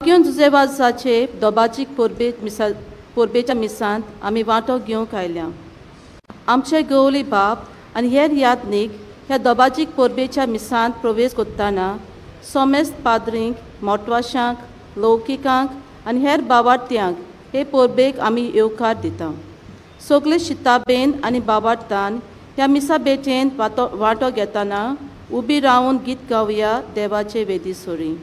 वाग्योन जुजेवाजाचे दोबाचीक पोरबेच्या मिसांत आमी वांटो घेवंक आयल्या. आमचे गवळी बाप आनी हेर यादनीक ह्या दोबाचीक पोरबेच्या मिसांत प्रवेश करतना सोमेस्त पाद्रींक, मोटवाशांक, लौकिकांक आनी हेर बावार्थ्यांक हे पोरबेक आमी येवकार दिता. सगळे शिताबेन आनी बावार्थान ह्या मिसा बेटेन वांटो घेतना उबी रावन गीत गावया देवाचे वेदीसोरी.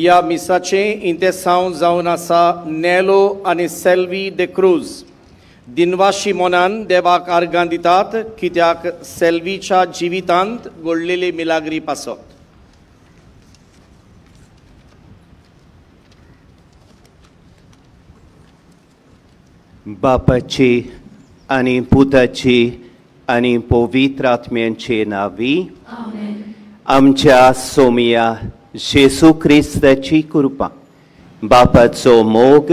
ह्या मिसाचें इंतेसांव जावन आसा नेलो आनी सेल्वी दे क्रूज. दिनवाशी मोनान देवाक आर्गां दितात कित्याक सेल्वीच्या जिवितांत घडलेले मिलाग्री पासत. बापाची आणि पुताची आणि पवित्र आत्म्यांचे नावी. आमच्या सोमिया जेसू ख्रिस्ताची कृपा, बापाचो मोग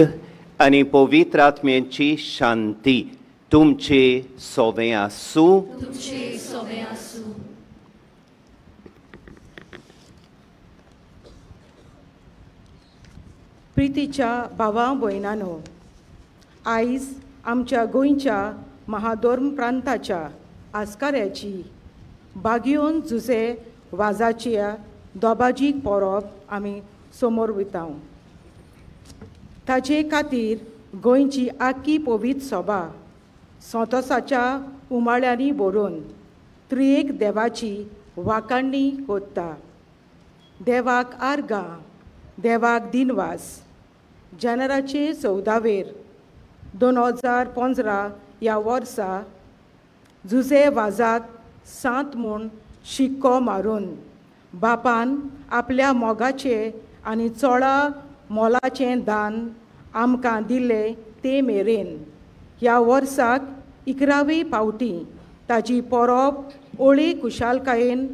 आणि पवित्र आत्म्यांची शांती तुमचे सोबे आसूं. प्रितीच्या भावां भयणांनो, आयज आमच्या गोंयच्या महादोर्म प्रांताच्या आस्काऱ्याची बागयोन जुजे वाजाच्या दोबाजीक परब आमी समोर वयतां. ताचे खातीर गोंयची आख्खी पवित्र सभा संतोसाच्या उमाळ्यांनी भरून त्रिएक देवाची वाखाणणी कोत्ता. देवाक आर्गां, देवाक दिनवास. जानेराचे 14 2015 ह्या वर्सा जुजे वाजात सांत म्हूण शिक्को मारून बापान आपल्या मोगाचे आनी चोळा मोलाचें दान आमकां दिलें ते मेरेन ह्या वर्साक 11वी फावटी ताची परब ओळे खुशालकायेन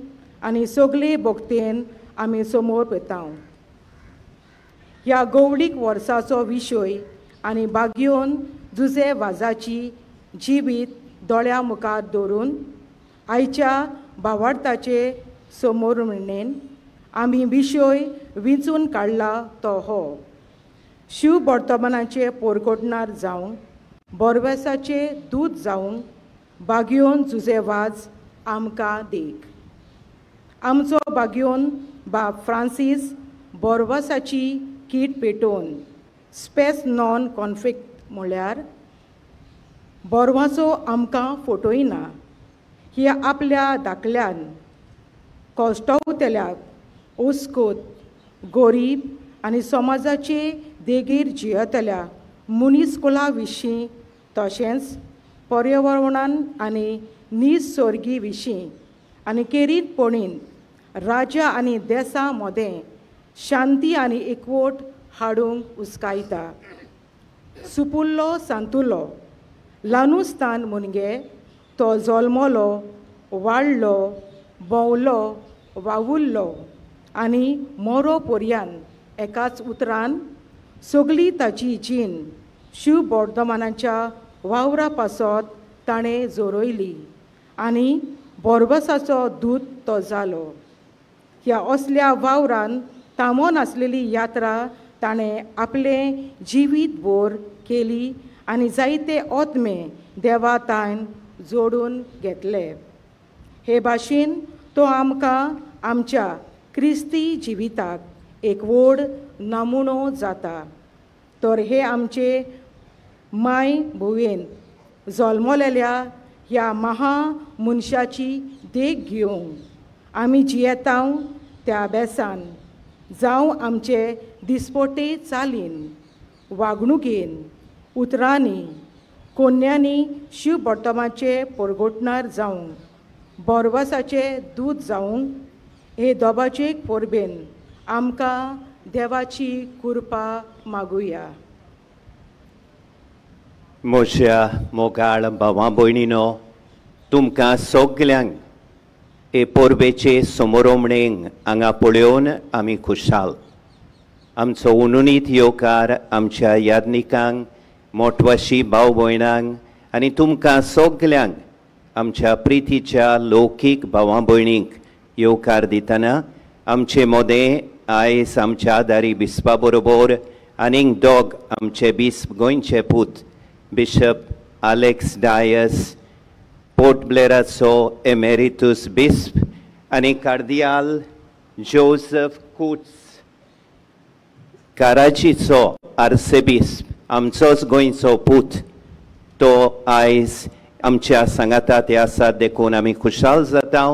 आनी सगळे भोगतेन आमी समोर पळयतां. ह्या गवळीक वर्साचो विशय आनी बागयोन जुजे वाजाची जिवीत दोळ्या मुखार दवरून आयच्या भावार्थाचे समोर म्हणेन आमी विशय विंचून काडला तो हो. शिव वर्तमानाचे पोरकोटणार जावं, बोरवेसाचे दूत जावं, बागयोन जुजे वाज आमकां देख. आमचो बागयोन बाब फ्रांसीस बोरवासाची कीट पेटोवन स्पेस नॉन कॉन्फ्लिक्ट म्हळ्यार बोरवाचो आमकां फोटोयना. ही आपल्या धाकल्यान कोश्टवतल्याक ओस्कोत गोरीब आनी समाजाचे देगेर जियेतल्या मुनीसकुला विशीं तशेंच पर्यावरणान आनी निसर्गी विशीं आनी केरीतपणीन राज्या आनी देशा मदें शांती आनी एकवट हाडूंक उस्कायता. सुपुल्लो सांतुलो ल्हानूसतान मुनगे तो जल्मलो, वाडलो, भोंवलो, वावुरलो आनी मोरो पर्यंत एकाच उतरान सगळी ताची जीण शिव बोर्दमानाच्या वावरा पासत ताणें जोरोयली आनी बोरबसाचो दूत तो जालो. ह्या असल्या वावरान थांबोन आसलेली यात्रा ताणें आपलें जिवीत भर केली आनी जायते ओतमे देवा तान जोडून घेतले. हे भाशेन तो आमकां आमच्या क्रिस्ती जिविताक एक व्हड नमुनो जाता. तर हे आमचे माय भुवेन जल्मलेल्या ह्या महामुनशाची देख घेवंक आमी जियेतां त्या बेसान जावं आमचे दिसपटे चालीन, वागणुकेन, उतरांनी, कोन्यांनी शिव वर्तमाचे परगोटणार जावं, बोरवासाचे दूत जावं, हे दोबाचेक परबेन आमकां देवाची कृपा मागुया. म्हज्या मोगाळ भावां भयणीनो, तुमकां सगल्यांक हे परबेचे समोरमणेक हांगा पळोवन आमी खुशाल. आमचो उनुनीत येवकार आमच्या यादनिकांक, मोठवाशी भाव भयणांक आनी तुमकां सगल्यांक आमच्या प्रितीच्या लौकीक भावां भयणींक येवकार दितना आमचे मोदें आयज आमच्या आदारी बिस्पा बरोबर आनीक दोग आमचे बिस्प गोंयचे पूत बिशप आलेक्स डायस, पोर्ट ब्लेराचो एमेरिटूस बिस्प आनी कार्दियाल जोसेफ कुट्स, कराचीचो आर्सेबिस्प, आमचोच गोंयचो पूत, तो आयज आमच्या सांगातात आसात देखून आमी खुशाल जाता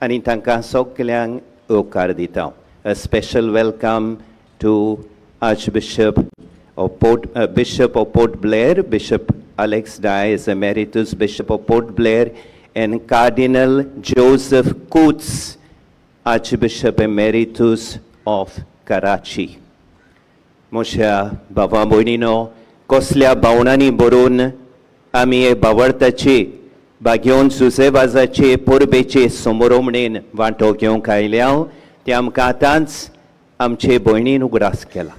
आनी तांकां सगल्यांक येवकार दिता. A special welcome to Archbishop of Port Blair, Bishop Alex Dias, Emeritus Bishop of Port Blair, and Cardinal Joseph Coates, Archbishop Emeritus of Karachi. Moshia Bava Boinino, Koslia Baunani Borun, Amie Bavartachi, Bagion Susevazache, Purbeche, Somoromnin, Vantokion Kailiao, Tiam Katans, Amche Boinin Ugraskela.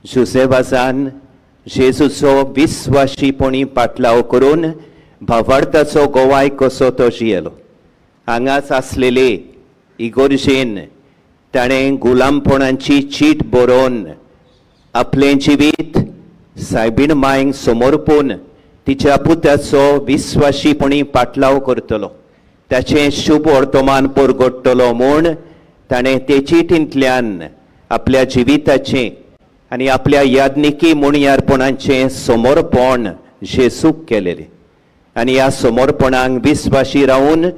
Jusevazan, Jesuso, Viswashiponi Patlao Kurun, Bavartaso Gowai Kosoto Gielo. Angas Aslele, Igorjin, Tane Gulamponanchi Cheat Boron, आपले जिवीत सायबीण मायंक समर्पून तिच्या पुताचो विश्वासीपणी पाटलाव करतलो ताचे शुभ वर्तमान परगडटलो म्हूण ताणें ते चिठींतल्यान आपल्या जिविताचे आनी आपल्या याज्ञिकी मुणयारपणाचें समर्पण जेसूक केलेलें आनी ह्या समर्पणांक विश्वासी रावन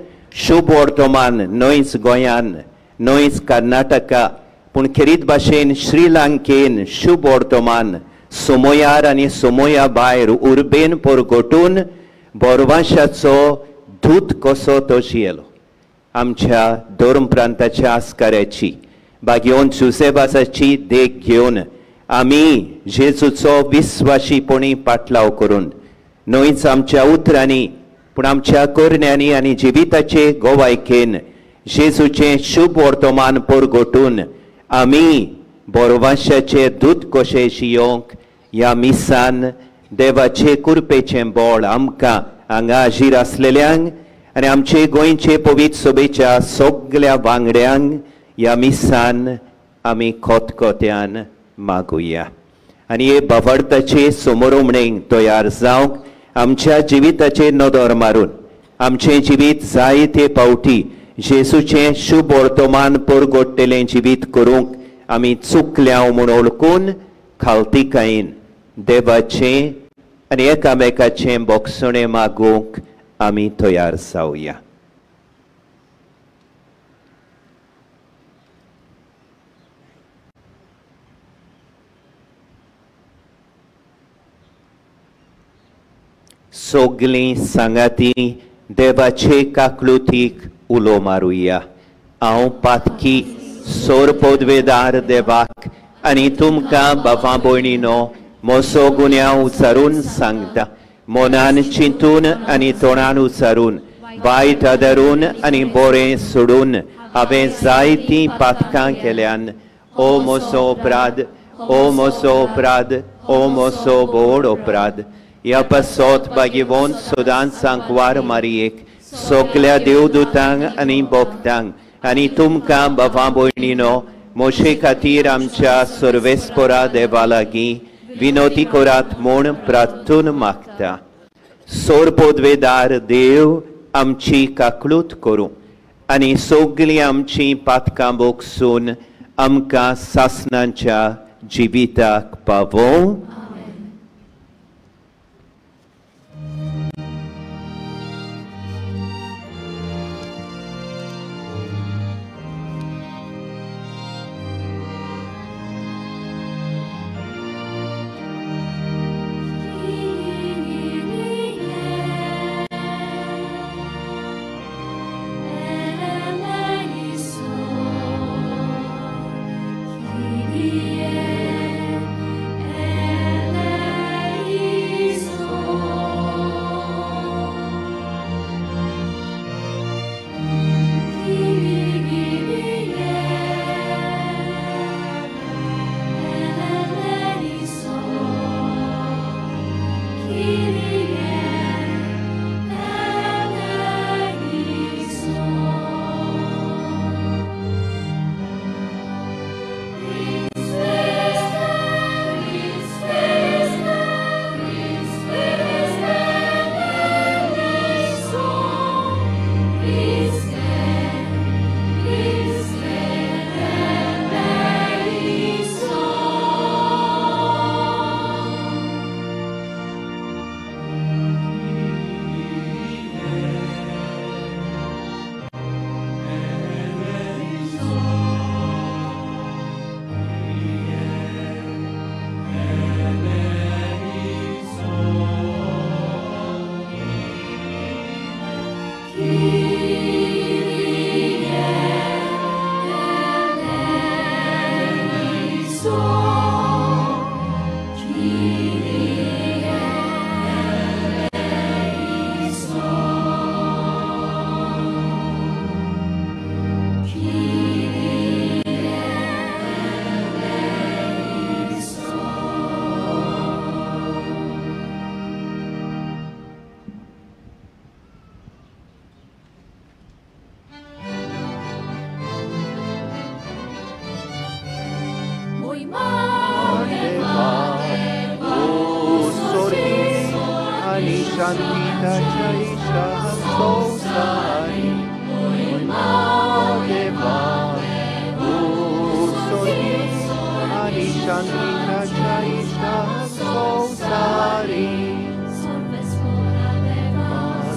शुभ वर्तमान न्हयच गोंयान न्हयच कर्नाटका पूण खेरीत भाशेन श्रीलंकेन शुभ वर्तमान सोमोयार आनी सोमोया भायर उर्बेन परगटून बोरवांशाचो दूत कसो तो जियेलो आमच्या धर्म प्रांताच्या आस्काऱ्याची बागयोन जुसेबासाची देख घेवन आमी जेजूचो विश्वासीपणी पाटलाव करून न्हयच आमच्या उतरांनी पूण आमच्या करण्यांनी आनी जिविताचे गोवायकेन जेजूचें शुभ वर्तमान परगटून आमी बोरवांशाचे दूत कशे जियोंक ह्या मिसान देवाचे कृपेचें बोळ आमकां हांगा हाजीर आसलेल्यांक आनी आमचे गोंयचे पवित्र सभेच्या सगळ्या वांगड्यांक ह्या मिसान आमी खोतखोत्यान मागुया आनी हे बावडताचे समोरमणेक तयार जावंक आमच्या जिविताचे नदर मारून आमचें जिवीत जायते पावटी जेसूचें शुभ वर्तमान परगडटलें जिवीत करूंक आमी चुकल्या म्हूण ओळखून खालतीकायेन देवाचें आनी एकामेकाचें बोगसणें मागूंक आमी तयार जावया. सगळीं सांगाती देवाचे काकलुतीक उलो मारुया. हांव पातकी सोर पदवेदार देवाक आनी तुमकां बाबा भयणीनो मोसो गुन्यांव उचारून सांगता. मोनान चिंतून आनी तोंडान उचारून वायट आदारून आनी बरें सोडून हांवें जायतीं पातकां केल्यान ओ मोसो अपराध ओ मोसो अपराध ओ मोसो व्हड अपराध. ह्या पासत बागेवोन सदांच सांकवार मारयेक सगळ्या देवदूतांक आनी भक्तांक आनी तुमकां बाबा भयणीनो मोशे खातीर आमच्या सर्वेस्परा देवा लागीं विनोती करात म्हूण प्रार्थून मागता. सोर पदवेदार देव आमची काकळूत करूं आनी सगळीं आमचीं पातकां बोगसून आमकां सासणांच्या जिविताक पावों. Yeah. शांतीच्या इष्टा संसारी देवा सोयीस आणि शांतीच्या इष्टा संसारी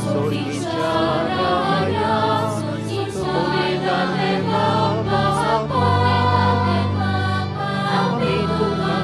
सोयीच्या राया सोयीला देवा बाबा आम्ही तुला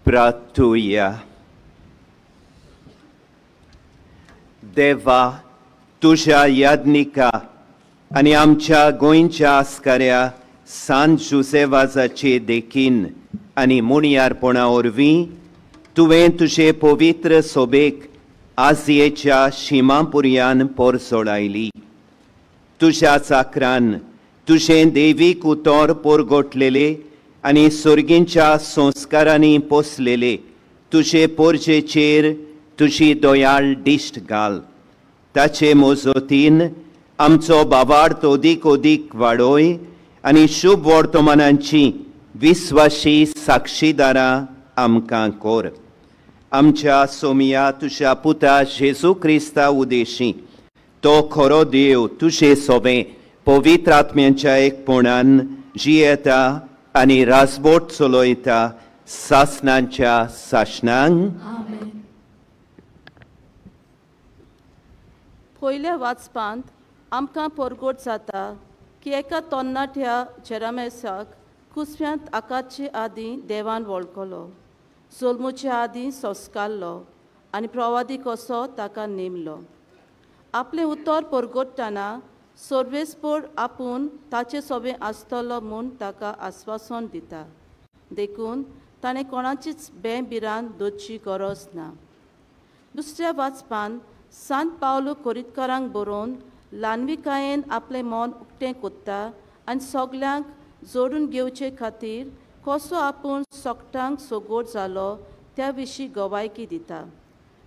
प्रार्थूया. देवा, तुझ्या याज्ञिका आणि आमच्या गोंयच्या आस्काऱ्या सांत जुसेवाजाचे देखीन आणि मुणयारपणा वरवीं तुवें तुजे पवित्र सोबेक आजयेच्या शिमापुर्यान पोरसोडायली. तुझ्या चाकरान तुझें देवीक उतर पोरगोटलेले आणि सुर्गींच्या संस्कारांनी पोसलेले तुझे पोरजेचेर तुझी दोयाळ दिश्ट घाल. ताचे मोजोतीन आमचो बाबार्थ ओदीक ओदीक वाडोय आणि शुभ वर्तमानांची विस्वाशी साक्षीदारां आमकां कोर. आमच्या सोमिया तुझ्या पुता जेजू क्रिस्ता उदेशी तो खरो देव तुझे सोबे पवित्र आत्म्यांच्या एकपणान जियेता आणि राजबोट चलोयता सासनांच्या सासनांक. पयल्या वाचपांत आमकां परगोट जाता की एका तरणाट्या जेरामेसाक कुसव्यांत आकाचे आदीं देवान वळखलो, जल्मुचे आदीं संस्कारलो आनी प्रवादी कसो ताका नेमलो. आपलें उतर परगोडटना सर्वेस्पर आपूण ताचे सोबे आसतलो म्हूण ताका आस्वासन दिता. देखून ताणें कोणाचीच बेबिरान दवरची गरज ना. दुसऱ्या वाचपान सांत पावलो कोरितकारांक बरोवन ल्हानविकायेन आपलें मन उक्तें कोत्ता आनी सगल्यांक जोडून घेवचे खातीर कसो आपूण सोगटांक सोगोड जालो त्या विशीं गवायकी दिता.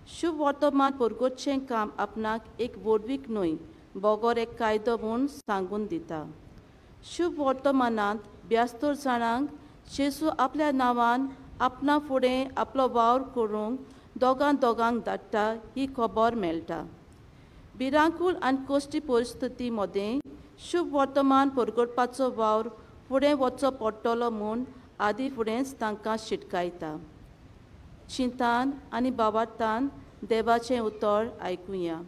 शुभ वर्तमान परगोतचें काम आपणाक एक वडवीक न्हय बोगोर एक कायदो म्हूण सांगून दिता. शुभ वर्तमानांत ब्यास्तर जाणांक जेजू आपल्या नांवान आपणा फुडें आपलो वावर करूंक दोगांक धाडटा ही खबर मेळटा. भिरांकूळ आनी कोश्टी परिस्थिती मदें शुभ वर्तमान परगटपाचो वावर फुडें वचचो पडटलो म्हूण आदी फुडेंच तांकां शिटकायता. चिंतान आनी बाबार्थान देवाचें उतर आयकुया.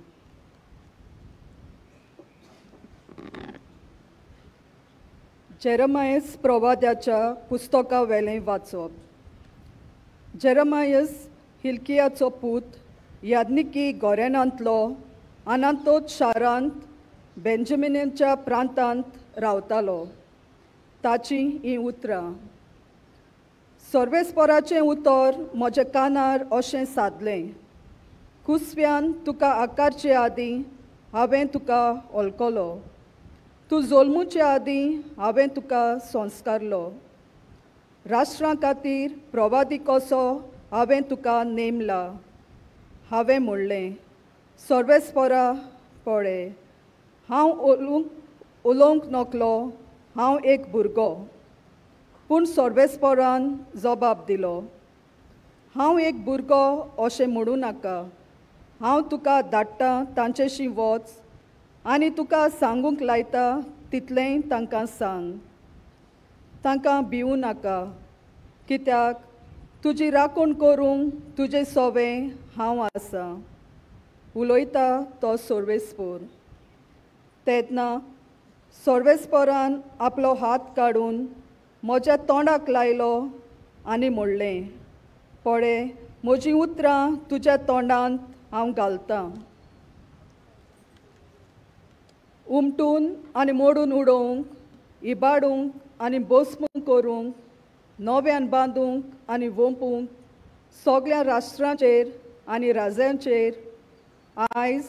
जेरमायस प्रवाद्याच्या पुस्तका वेलें वाचप. जेरमायस हिल्कियाचो पूत यादनिकी गोरेनांतलो आनातोत शारांत बेंजमिनाच्या प्रांतांत रावतालो. ताची ही उतरां. सर्वेस्पराचें उतर म्हज्या कानार अशें सादलें. कुसव्यान तुका आकारचे आदीं हांवें तुका वळखलो. तूं जल्मुचे आदीं हांवें तुका संस्कारलो. राष्ट्रां खातीर प्रवादी कसो हांवें तुका नेमला. हांवें म्हणलें, सर्वेस्परा पळय, हांव उलोवंक नकलो, हांव एक भुरगो. पूण सर्वेस्परान जबाब दिलो, हांव एक भुरगो अशें म्हणूं नाका. हांव तुका धाडटां तांचेशी वच आनी तुका सांगूंक लायता तितलेंय तांकां सांग. तांकां भिवूं नाका, कित्याक तुजी राखण करूंक तुजे सोबें हांव आसां. उलयता तो सर्वेस्पर. तेन्ना सर्वेस्परान आपलो हात काडून म्हज्या तोंडाक लायलो आनी म्हणलें, पळय, म्हजीं उतरां तुज्या तोंडांत हांव घालतां. उमटून आनी मोडून उडोवंक, इबाडूंक आनी भस्म करूंक, नव्यान बांदूंक आनी वोंपूंक सगळ्या राष्ट्रांचेर आनी राजांचेर आयज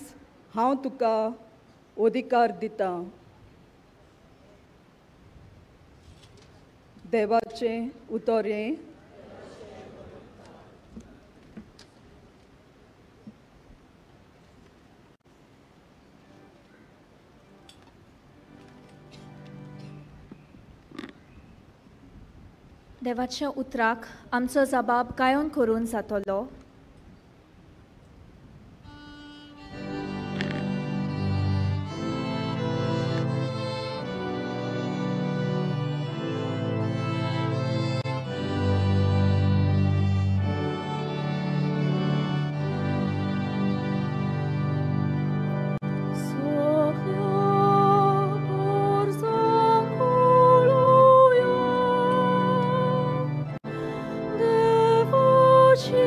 हांव तुका अधिकार दितां. देवाचें उतर हें. देवाच्या उतराक आमचो जबाब कायन करून जातलो. Devoci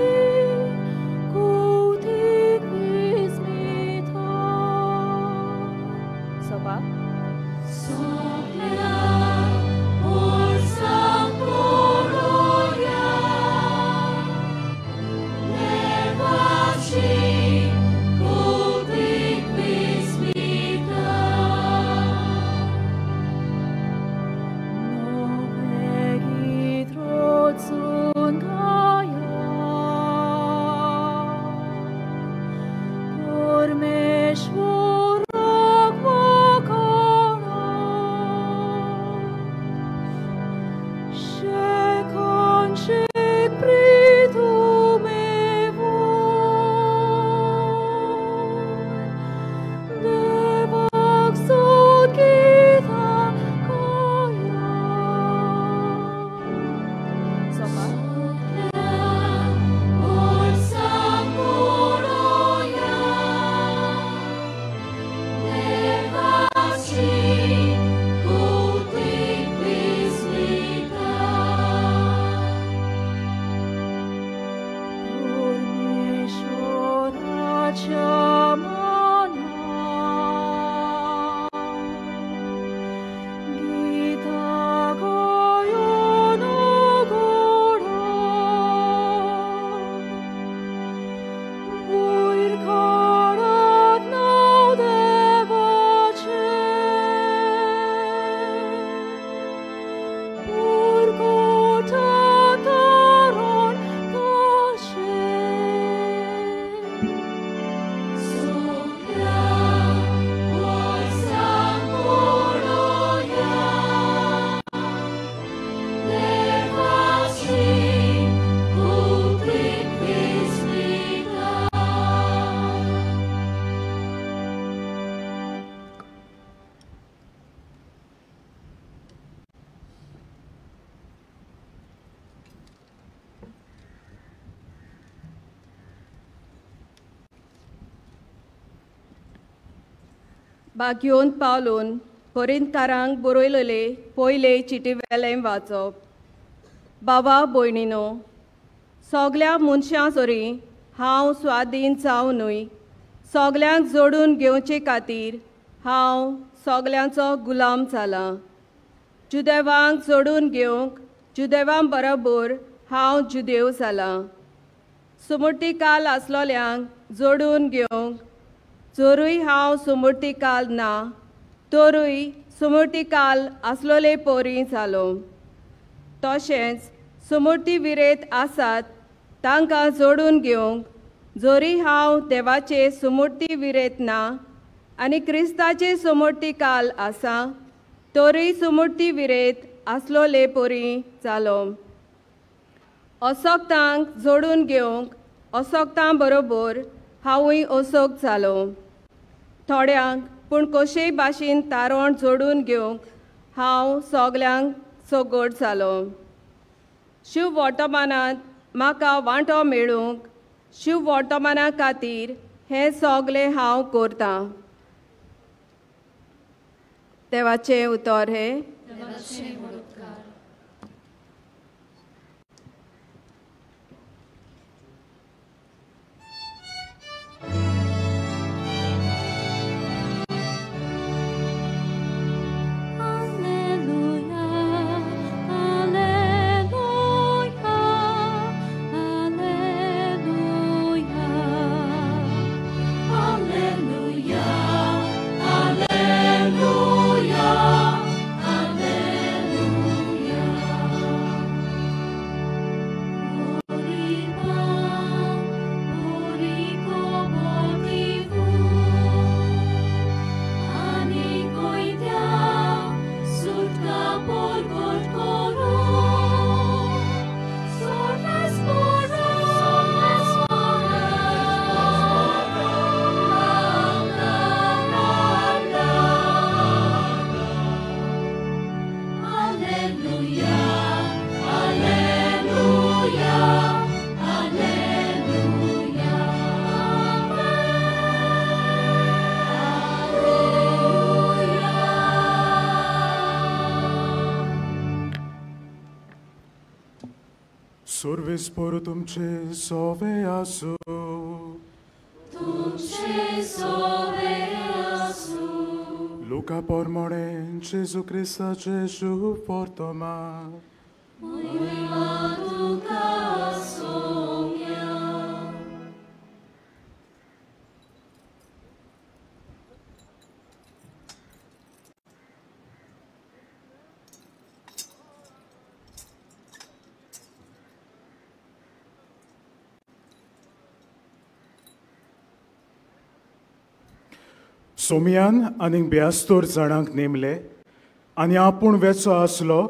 घेवन पावलून कोरिंतकारांक बरयलेले पयले चिटी वेलें वाचप. बाबा भयणीनो, सगल्या मनशां सोरी हांव स्वाधीन जावनूय सगल्यांक जोडून घेवचे खातीर हांव सगल्यांचो गुलाम जाला. जुदेवांक जोडून घेवंक जुदेवां बरोबर हांव जुदेव जाला. सुमूर्तीकाल आसलोल्यांक जोडून घेवंक जोरूय हांव सुमूर्तीकाल ना तोरूय सुमूर्तीकाल आसलोले पोरी जालो. तशेंच सुमूर्ती विरेत आसात तांकां जोडून घेवंक जोरी हांव देवाचे सुमूर्ती विरेत ना आनी क्रिस्ताचे सुमूर्तीकाल आसा तोरूय सुमूर्ती विरेत आसलोले पोरी जालो. असोक्तांक जोडून घेवंक असोक्तां बरोबर हांवूय असोक जालो. थोड्यांक पूण कशेय भाशेन तारण जोडून घेवंक हांव सगल्यांक सोगोड जालो. शिव वर्तमानांत म्हाका वांटो मेळूंक शिव वर्तमाना खातीर हें सगलें हांव करतां. देवाचें उतर हे Sorvesporo तुमचे सोवे आसू. तुमचे सोवे आसू. लुका पोरमोणे जेजू क्रिस्ताचे शुभ वर्तमान. महिमा तुका सोम्या. सोमयान आनीक ब्यास्तोर जाणांक नेमले आनी आपूण वेचो आसलो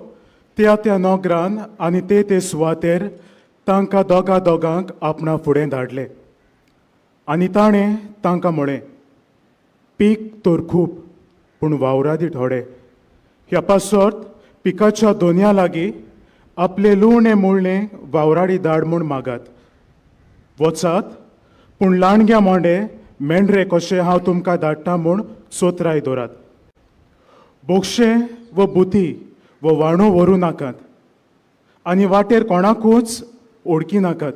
त्या नोगरान आनी ते सुवातेर तांकां दोगांक आपणा फुडें धाडले. आनी ताणें तांकां म्हळें, पीक तर खूब पूण वावरादी थोडे. ह्या पासत पिकाच्या दोनया लागीं आपले लुणें मुळणें वावराडी धाड म्हूण मागात. वचात पूण लाणग्या मोंडे मेंढरे कशे हांव तुमकां धाडटा म्हूण सोत्राय दवरात. बोक्षे व बुती व वाणो व्हरूं नाकात आनी वाटेर कोणाकूच ओडकी नाकात.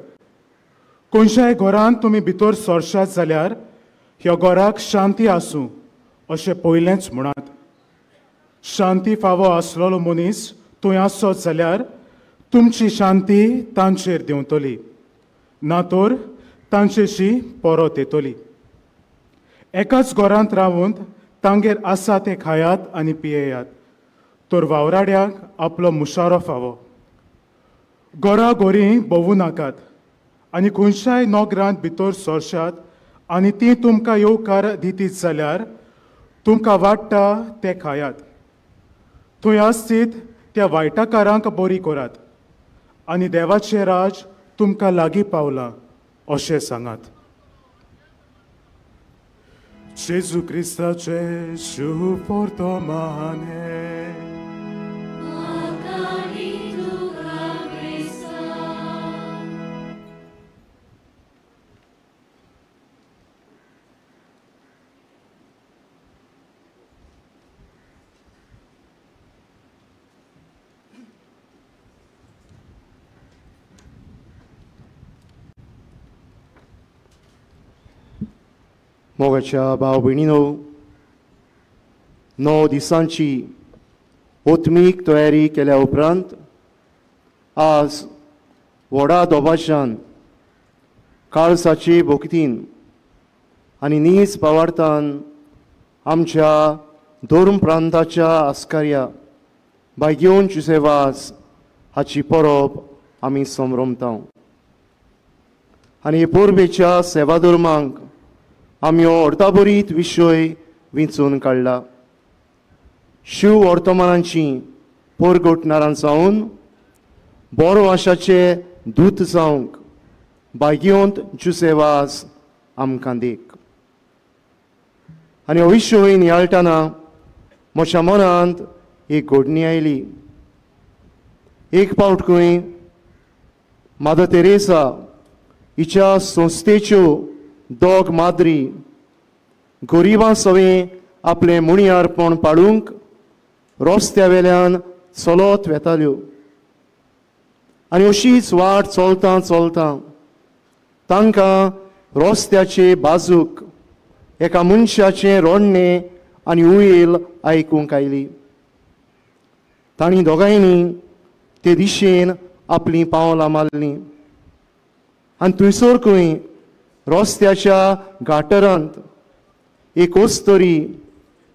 खंयच्याय घरांत तुमी भितर सरशात जाल्यार ह्या घराक शांती आसूं अशें पयलेंच म्हणात. शांती फावो आसलोलो मनीस थंय आसत जाल्यार तुमची शांती तांचेर देंवतली ना तर तांचेशी परत येतली. एकाच घरांत रावून तांगेर आसा ते खायात आनी पियेयात तर वावराड्याक आपलो मुशारो फावो. घरा घोरी भोवूं नाकात आनी खंयच्याय नोगरांत भितर सरशात आनी ती तुमकां येवकार दितीत जाल्यार तुमकां वाडटा ते खायात. थंय आसतीत त्या वायटाकारांक बरी करात आनी देवाचें राज तुमकां लागीं पावलां अशें सांगात. जेजू क्रिस्ताचे शुभ वर्तमान हे. मोगाच्या भाव भयणीनो, 9 दिसांची ओत्मीक तयारी केल्या उपरांत आज व्हडा दोबाशान काळसाचे भोगतीन आनी नीज पावार्थान आमच्या धर्म प्रांताच्या आस्कार्या बायगियोन जुसेवास हाची परब आमी संभ्रमता आनी हे पोरबेच्या सेवा धर्मांक आमी हो अर्ताबरीत विशय विंचून काडला. शिव वर्तमानांची पोरगोटणारां जावन बरो आशाचे दूत जावंक बायगियोंत जुसेवास आमकां देख. आनी हो विशय नियाळटना म्हज्या मनांत एक घडणी आयली. एक फावट खंय मादर तेरेसा हिच्या संस्थेच्यो दोग माद्री गरिबां सवें आपलें मुणयारपण पाडूंक रस्त्या वेल्यान चलत वेताल्यो. आनी अशीच वाट चलता चलता तांकां रस्त्याचे बाजूक एका मनशाचें रोडणें आनी उयेल आयकूंक आयली. तांणी दोगांयनी ते दिशेन आपलीं पावलां मारलीं आनी थंयसर खंय रस्त्याच्या गाटरांत एक ओस्तरी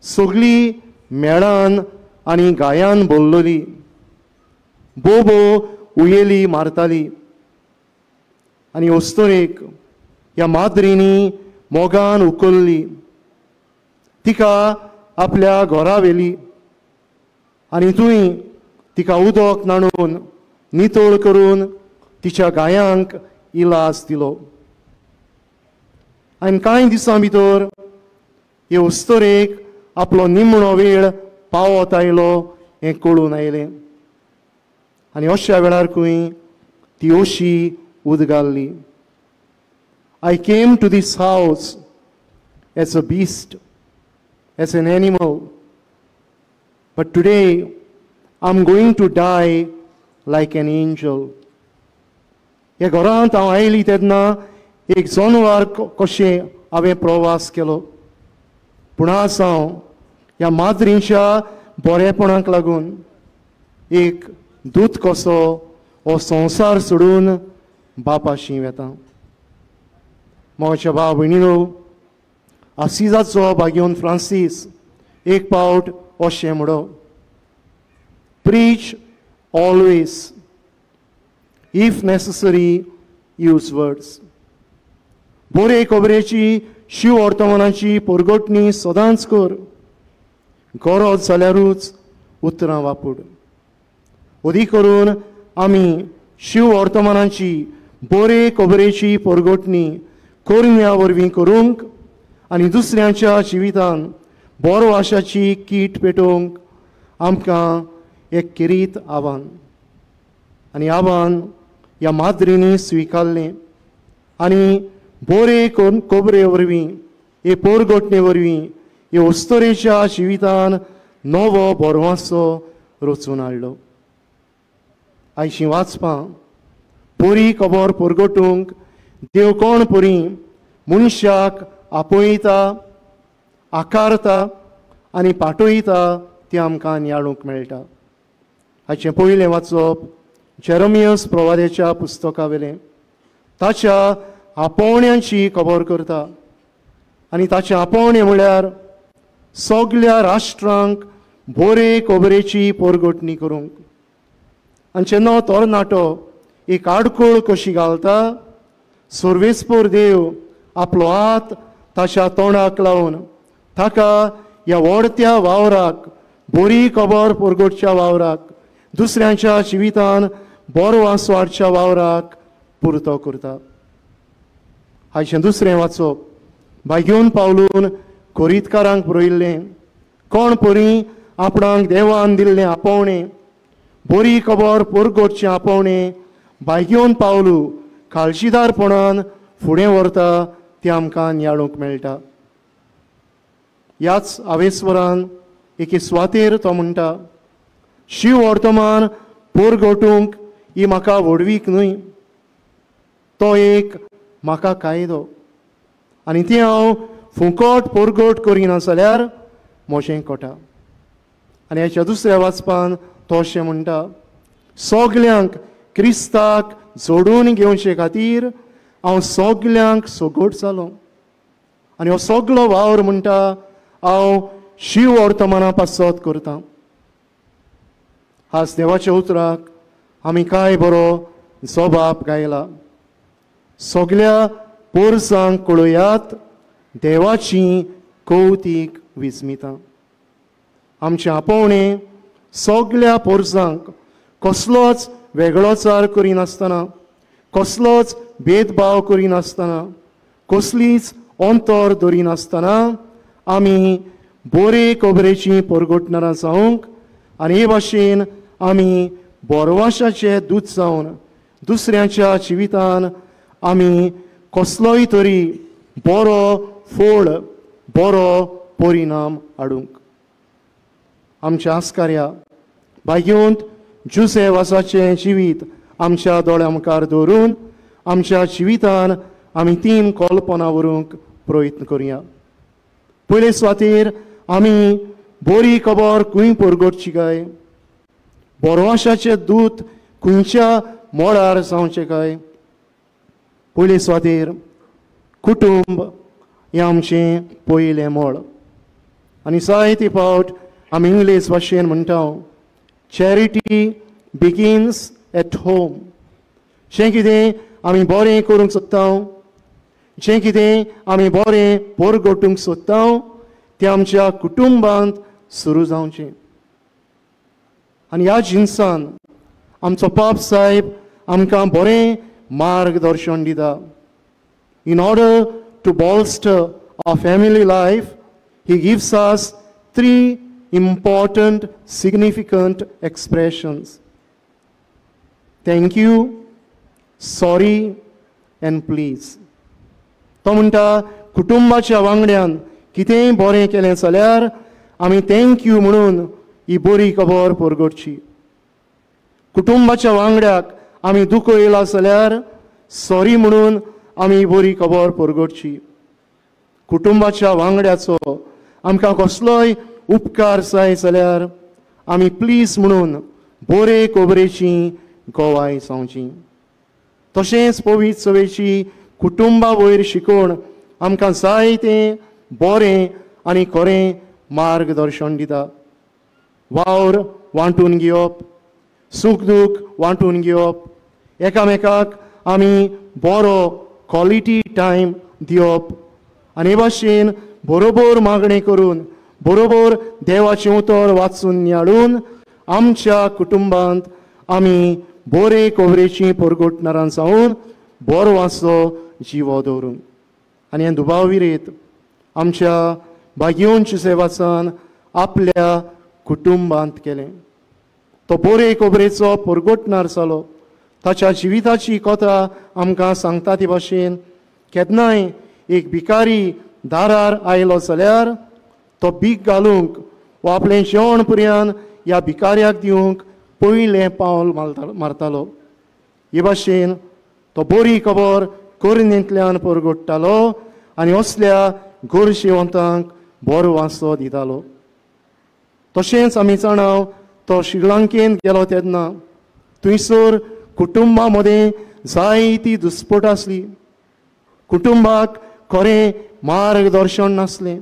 सगळी मेळान आनी गायान भरलोली, बो बो उयेली मारताली. आनी ओस्तरेक ह्या माद्रींनी मोगान उखल्ली, तिका आपल्या घरा व्हेली आनी थंय तिका उदक नाणून नितळ करून तिच्या गायांक इलाज दिलो. आनी कांय दिसां भितर हे ओस्तरेक आपलो निमणो वेळ पावत आयलो हें कळून आयलें. आनी अशा वेळार खंय ती अशी उदगाल्ली, I came to this house as a beast, as an animal, but today I'm going to die like an angel. ह्या घरांत हांव आयली तेन्ना एक जनवार कशें हांवें प्रवास केलो, पूण आज हांव ह्या माद्रींच्या बरेपणाक लागून एक दूत कसो हो संवसार सोडून बापाशी वेता. मोगाच्या भाव भयणीनो, आसिजाचो बागयोन फ्रांसीस एक फावट अशें म्हणो, preach always, if necessary use words. बरे खबरेची शिव वर्तमानाची परगटणी सदांच कर, गरज जाल्यारूच उतरां वापूड. अदी करून आमी शिव वर्तमानाची बरे खबरेची परगटणी कोरम्या वरवीं करूंक आनी दुसऱ्यांच्या जिवितान बरो आशाची कीट पेटोवंक आमकां एक किरीत आव्हान. आनी आव्हान ह्या माद्रींनी स्विकारलें आनी बरे खबरे वरवीं, हे पोरगोटणे वरवीं हे ओस्तरेच्या जिवितान नवो बरवासो रचून हाडलो. आयशीं वाचपां बरी खबर परगटूंक देव कोण परी मनशाक आपयता, आकारता आनी पाठयता तें आमकां नियाळूंक मेळटा. हाचें पयलें वाचप जेरेमियास प्रवाद्याच्या पुस्तका वेलें. ताच्या आपोवण्यांची खबर करता आनी ताचें आपोवणें म्हळ्यार सगळ्या राष्ट्रांक बरे खबरेची परगटणी करूंक. आनी जेन्ना तरणाटो एक आडखळ कशी घालता, सर्वेस्पर देव आपलो हात ताच्या तोंडाक लावन ताका ह्या व्हडत्या वावराक, बरी खबर परगटच्या वावराक, दुसऱ्यांच्या जिवितान बरो वास हाडच्या वावराक पुरतो करता. हाचें दुसरें वाचप बागयोन पावलून कोरीतकारांक बरयल्लें, कोण परी आपणाक देवान दिल्लें आपोवणें, बरी खबर परगटचें आपोवणें बागयोन पावलू काळजीदारपणान फुडें व्हरता तें आमकां नियाळूंक मेळटा. ह्याच आवेस्वरान एके सुवातेर तो म्हणटा, शिव वर्तमान परगटूंक ही म्हाका व्हडवीक न्हय, तो एक म्हाका कायदो आनी तें हांव फुकट पोरगोट करिना जाल्यार मोशें कोटा. आनी हेच्या दुसऱ्या वाचपान तो अशें म्हणटा, सगल्यांक क्रिस्ताक जोडून घेवचे खातीर हांव सगल्यांक सोगोट जालो. आनी हो सगलो वावर म्हणटा हांव शिव वर्तमाना पासत करतां. आज देवाच्या उतराक आमी काय बरो जबाब गायला. सगल्या पोरसांक कळयात देवाची कौतीक विस्मितां. आमचे आपोवणे सगल्या पोरसांक कसलोच वेगळोचार करिनासतना, कसलोच भेदभाव करिनासतना, कसलीच अंतर दवरिनासतना आमी बरे खबरेची परगटणारां जावंक आनी हे भाशेन आमी बोरवाशाचे दूत जावन दुसऱ्याच्या जिवितान आमी कसलोय तरी बरो फळ, बरो परिणाम हाडूंक. आमच्या आस्कार्या भाग्योंत जुसेवासाचें जिवीत आमच्या दोळ्या मुखार दवरून आमच्या जिवितान आमी 3 कल्पना व्हरूंक प्रयत्न करुया. पयले सुवातेर आमी बरी खबर खंय परगटची काय, बोरवाशाचे दूत खंयच्या मोडार जावचे काय. पयले सुवातेर कुटुंब हें आमचें पयलें मोड. आनी जायते फावट आमी इंग्लीश भाशेन म्हणटा चॅरिटी बिगिन्स एट होम. जें कितें आमी बरें करूंक सोदता, जें कितें आमी बरें परगटूंक सोदता तें आमच्या कुटुंबांत सुरू जावचें. आनी ह्या जिन्सान आमचो पाप साहेब आमकां बरें मार्गदर्शन दिता. In order to bolster our family life, he gives us 3 important, significant expressions. Thank you, sorry, and please. तो म्हणटा कुटुंबाच्या वांगड्यान कितेंय बरें केलें जाल्यार आमी थँक यू म्हणून ही बरी खबर परगटची. कुटुंबाच्या वांगड्याक आमी दुखयला जाल्यार सॉरी म्हणून आमी बरी खबर परगटची. कुटुंबाच्या वांगड्याचो आमकां कसलोय उपकार जाय जाल्यार आमी प्लीज म्हणून बरे खबरेची गोवाय जावची. तशेंच पवित्र सवेची कुटुंबा वयर शिकोवन आमकां जायतें बरें आनी खरें मार्गदर्शन दिता. वावर वांटून घेवप, सूख दूख वांटून घेवप, एकामेकाक आमी बरो क्वॉलिटी टायम दिवप आनी हे भाशेन बरोबर मागणें करून बरोबर देवाचें उतर वाचून नियाळून आमच्या कुटुंबांत आमी बरे खबरेची परगटणारां जावन बोरवाचो जिवो दवरून. आनी हें दुबाविरेत आमच्या भाग्योंच्या सेवाचान आपल्या कुटुंबांत केलें. तो बरे खबरेचो परगटणार जालो. ताच्या जिविताची कथा आमकां सांगता ते भाशेन केन्नाय एक भिकारी दारार आयलो जाल्यार तो भीक घालूंक वा आपलें जेवण पर्यान ह्या भिकाऱ्याक दिवंक पयलें पावल मारतालो. हे भाशेन तो बरी खबर करणेंतल्यान परगटतालो आनी असल्या गरजेवंतांक बरो वासो दितालो. तशेंच आमी जाणाव तो श्रीलंकेन गेलो तेन्ना थंयसर कुटुंबा मदें जायती दुस्पट आसली. कुटुंबाक खरें मार्गदर्शन नासलें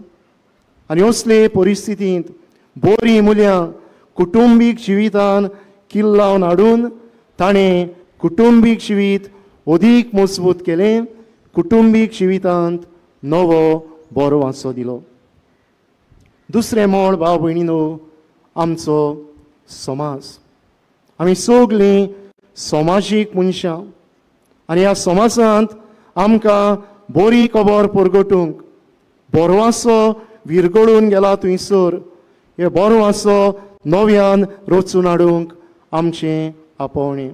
आनी असले परिस्थितींत बरी मुल्यां कुटुंबीक जिवितान किल्लावन हाडून ताणें कुटुंबीक जिवीत अदीक मजबूत केलें. कुटुंबीक जिवितांत नवो बरो वासो दिलो. दुसरें मोड भाव भयणीनो आमचो समाज. आमी सगलीं समाजीक मनशां आनी ह्या समाजांत आमकां बरी खबर परगटूंक बोरवासो विरगळून गेला थंयसर हे बोरवासो नव्यान रचून हाडूंक आमचें आपोवणें.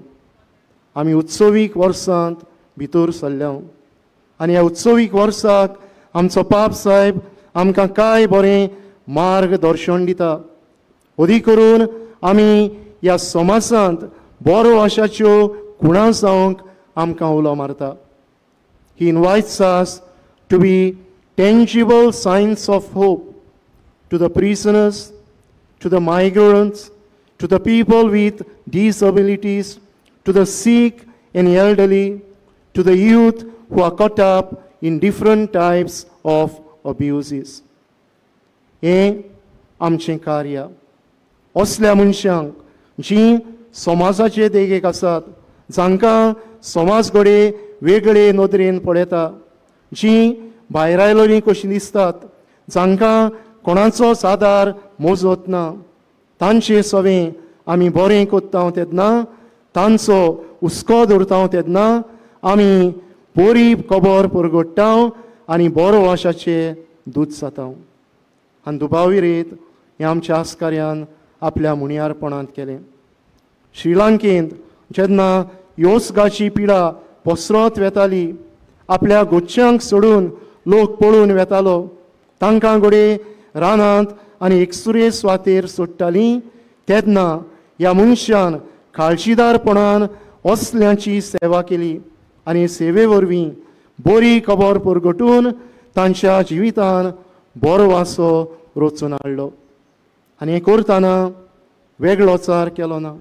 आमी उत्सवीक वर्सांत भितर सरल्या आनी ह्या उत्सवीक वर्साक आमचो पाप साहेब आमकां काय बरें मार्गदर्शन दिता. अदी करून आमी ह्या समाजांत बरो आशाच्यो खुणा जावंक आमकां उलो मारता. He invites us to be tangible signs of hope to the prisoners, to the migrants, to the people with disabilities, to the sick and elderly, to the youth who are caught up in different types of abuses. हें आमचें कार्य. असल्या मनशांक जीं समाजाचे देगेक आसात, जांकां समाज घडये वेगळे नदरेन पळयता, जीं भायर आयलोलीं कशीं दिसतात, जांकां कोणाचोच आदार मोजत ना, तांचें सवें आमी बरें कोत्ता तेन्ना, तांचो हुस्को धरता तेन्ना आमी बरी खबर परगट्टा आनी बरो आशाचें दूत जाता. आनी दुबावी रीत हें आमच्या आस्कार्यान आपल्या मुणयारपणांत केलें. श्रीलंकेंत जेन्ना योसगाची पिडा पसरत वेताली, आपल्या गोच्च्यांक सोडून लोक पळून वेतालो, तांकां घडये रानांत आनी एकसुरे सुवातेर सोडटालीं, तेन्ना ह्या मनशान काळजीदारपणान असल्यांची सेवा केली आनी सेवे वरवीं बरी खबर परगटून तांच्या जिवितान बरो वासो रचून हाडलो. आनी हें करतना वेगळोचार केलो ना.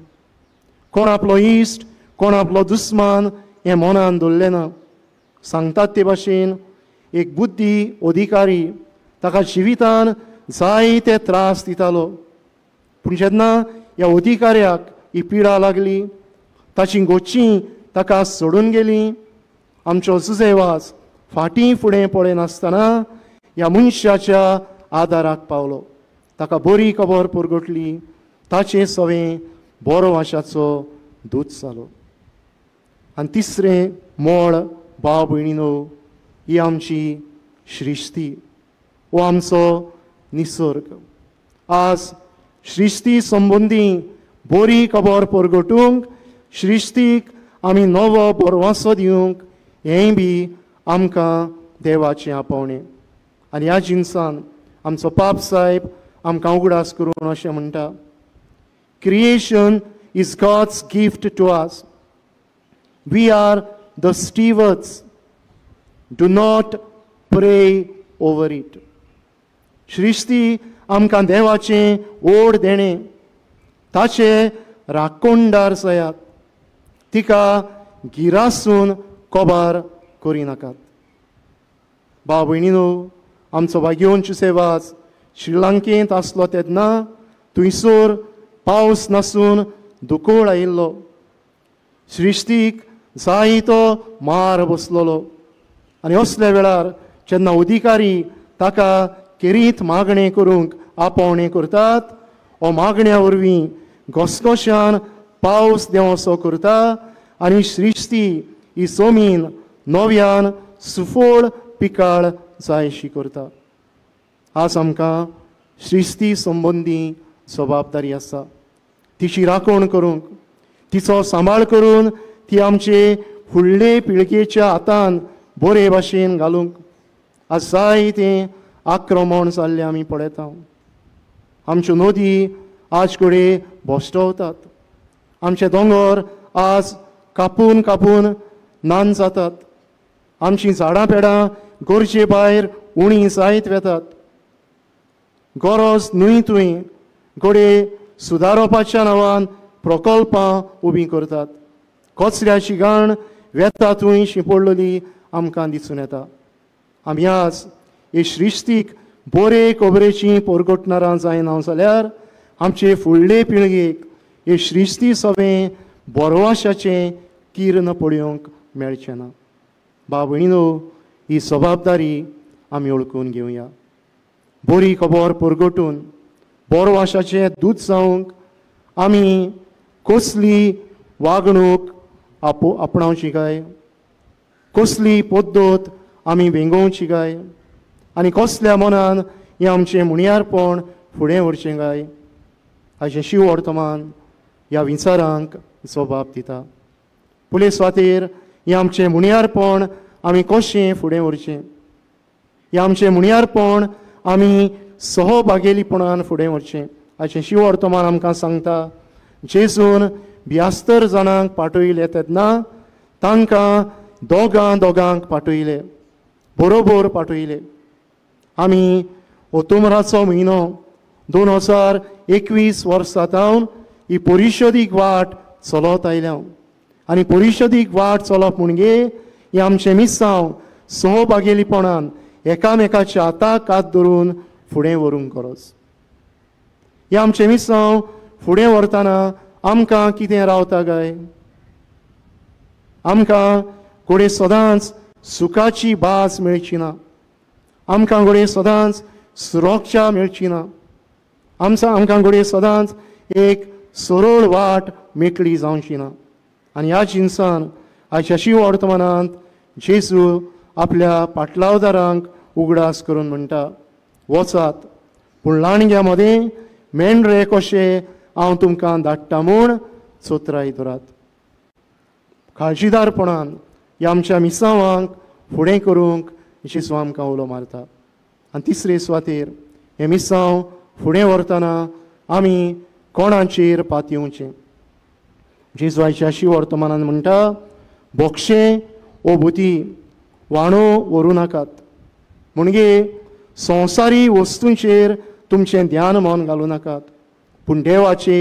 कोण आपलो इश्ट, कोण आपलो दुस्मान हें मनान दवरलें ना. सांगतात ते भाशेन एक बुद्धी अधिकारी ताका जिवितान जायते त्रास दितालो, पूण जेन्ना ह्या अधिकाऱ्याक ही पिडा लागली, ताची गोच्चीं ताका सोडून गेलीं, आमचो सुसेवास फाटीं फुडें पळयनासतना ह्या मनशाच्या आदाराक पावलो, ताका बरी खबर परगटली, ताचें सवें बरो आशाचो दूत जालो. आनी तिसरें मोळ भाव भयणीनो, ही आमची श्रिश्ती, हो आमचो निसर्ग. आज श्रिश्ती संबंदी बरी खबर परगटूंक, श्रिश्तीक आमी नवो बरवासो दिवंक, हेंय बी आमकां देवाचें आपोवणें. आनी ह्या जिन्सान आमचो पाप साहेब आमकां उगडास करून अशें म्हणटा, creation is God's gift to us. We are the stewards. Do not pray over it. श्रिश्ती आमकां देवाचें ओड देणें, ताचे राखणदार जायात, तिका गिरासून कोबार करिनाकात. भाव भयणीनो, आमचो भाग्योंच सेवास श्रीलंकेंत आसलो तेन्ना थंयसर पावस नासून दुकोळ आयिल्लो. श्रिश्तीक जायतो मार बसलोलो आनी असल्या वेळार जेन्ना अधिकारी ताका केरीत मागणें करूंक आपोवणें करतात, हो मागण्या वरवीं घसघश्यान पावस देंवसो करता आनी श्रिश्ती ही जमीन नव्यान सुफोळ पिकाळ जायशी करता. आज आमकां श्रिश्ती संबंदी जबाबदारी आसा. तिची राखण करूंक, तिचो सांबाळ करून ती आमचे फुडले पिळगेच्या हातान बरे भाशेन घालूंक. आज जायतें आक्रमण जाल्लें आमी पळयता. आमच्यो नदी आज कडेन भोश्टवतात. आमचे दोंगर आज कापून कापून नान जातात. आमचीं झाडां पेडां गरजे भायर उणी जायत वेतात. गरज न्हय तुवें घडये सुदारपाच्या नांवान प्रकल्पां उबीं करतात. कचऱ्याची घाण वेता थंय शिंपडलेली आमकां दिसून येता. आमी आज हे श्रिश्तीक बरे खबरेचीं परगटणारां जायना जाल्यार आमचे फुडले पिळगेक हे श्रिश्ती सवें बरवाशाचें किर्ण पळोवंक मेळचें ना. भाव भयणीनो, ही जबाबदारी आमी ओळखून घेवया. बरी खबर परगटून बरवाशाचें दूत जावंक आमी कसली वागणूक आपणावची काय, कसली पद्दत आमी वेंगोवची काय, आनी कसल्या मनान हें आमचें मुणयारपण फुडें व्हरचें काय, हाचें शिव वर्तमान ह्या विचारांक जबाब दिता. फुडले सुवातेर हें आमचें मुणयारपण आमी कशें फुडें व्हरचें, हें आमचें मुणयारपण आमी सहभागेलीपणान फुडें व्हरचें हाचें शिव वर्तमान आमकां सांगता. जेजून 72 जाणांक पाठयले तेन्ना तांकां दोगांक पाठयले, बरोबर पाठयले. आमी ऑक्टोबराचो म्हयनो 2021 वर्सा जावन ही परिशदीक वाट चलत आयल्या आनी परिशदीक वाट चलप म्हणजे ही आमचे मिसांव सहभागिलीपणान एकामेकाच्या हाताक हात धरून फुडें व्हरूंक गरज. हे आमचे मिसांव फुडें व्हरतना आमकां कितें रावता काय? आमकां घोडे सदांच सुखाची भास मेळची ना, आमकां घोडे सदांच सुरक्षा मेळची ना, आमकां घोडे सदांच एक सरळ वाट मेकळी जावची ना. आनी ह्या जिन्सान आयच्या शिव वर्तमानांत जेजू आपल्या पाटलावदारांक उगडास करून म्हणटा, वचात पूण लाणग्या मदें मेंढरे कशे हांव तुमकां धाडटा म्हूण चोत्राय धरात. काळजीदारपणान ह्या आमच्या मिसांवांक फुडें करूंक जेजू आमकां उलो मारता. आनी तिसरे सुवातेर हे मिसांव फुडें व्हरतना आमी कोणाचेर पातयेवचें. जेजू आयच्या शिव वर्तमानान म्हणटा, बोक्षे ओ भुती वाणो व्हरू नाकात, म्हणजे संवसारी वस्तूंचेर तुमचें ध्यान मन घालूं नाकात, पूण देवाचे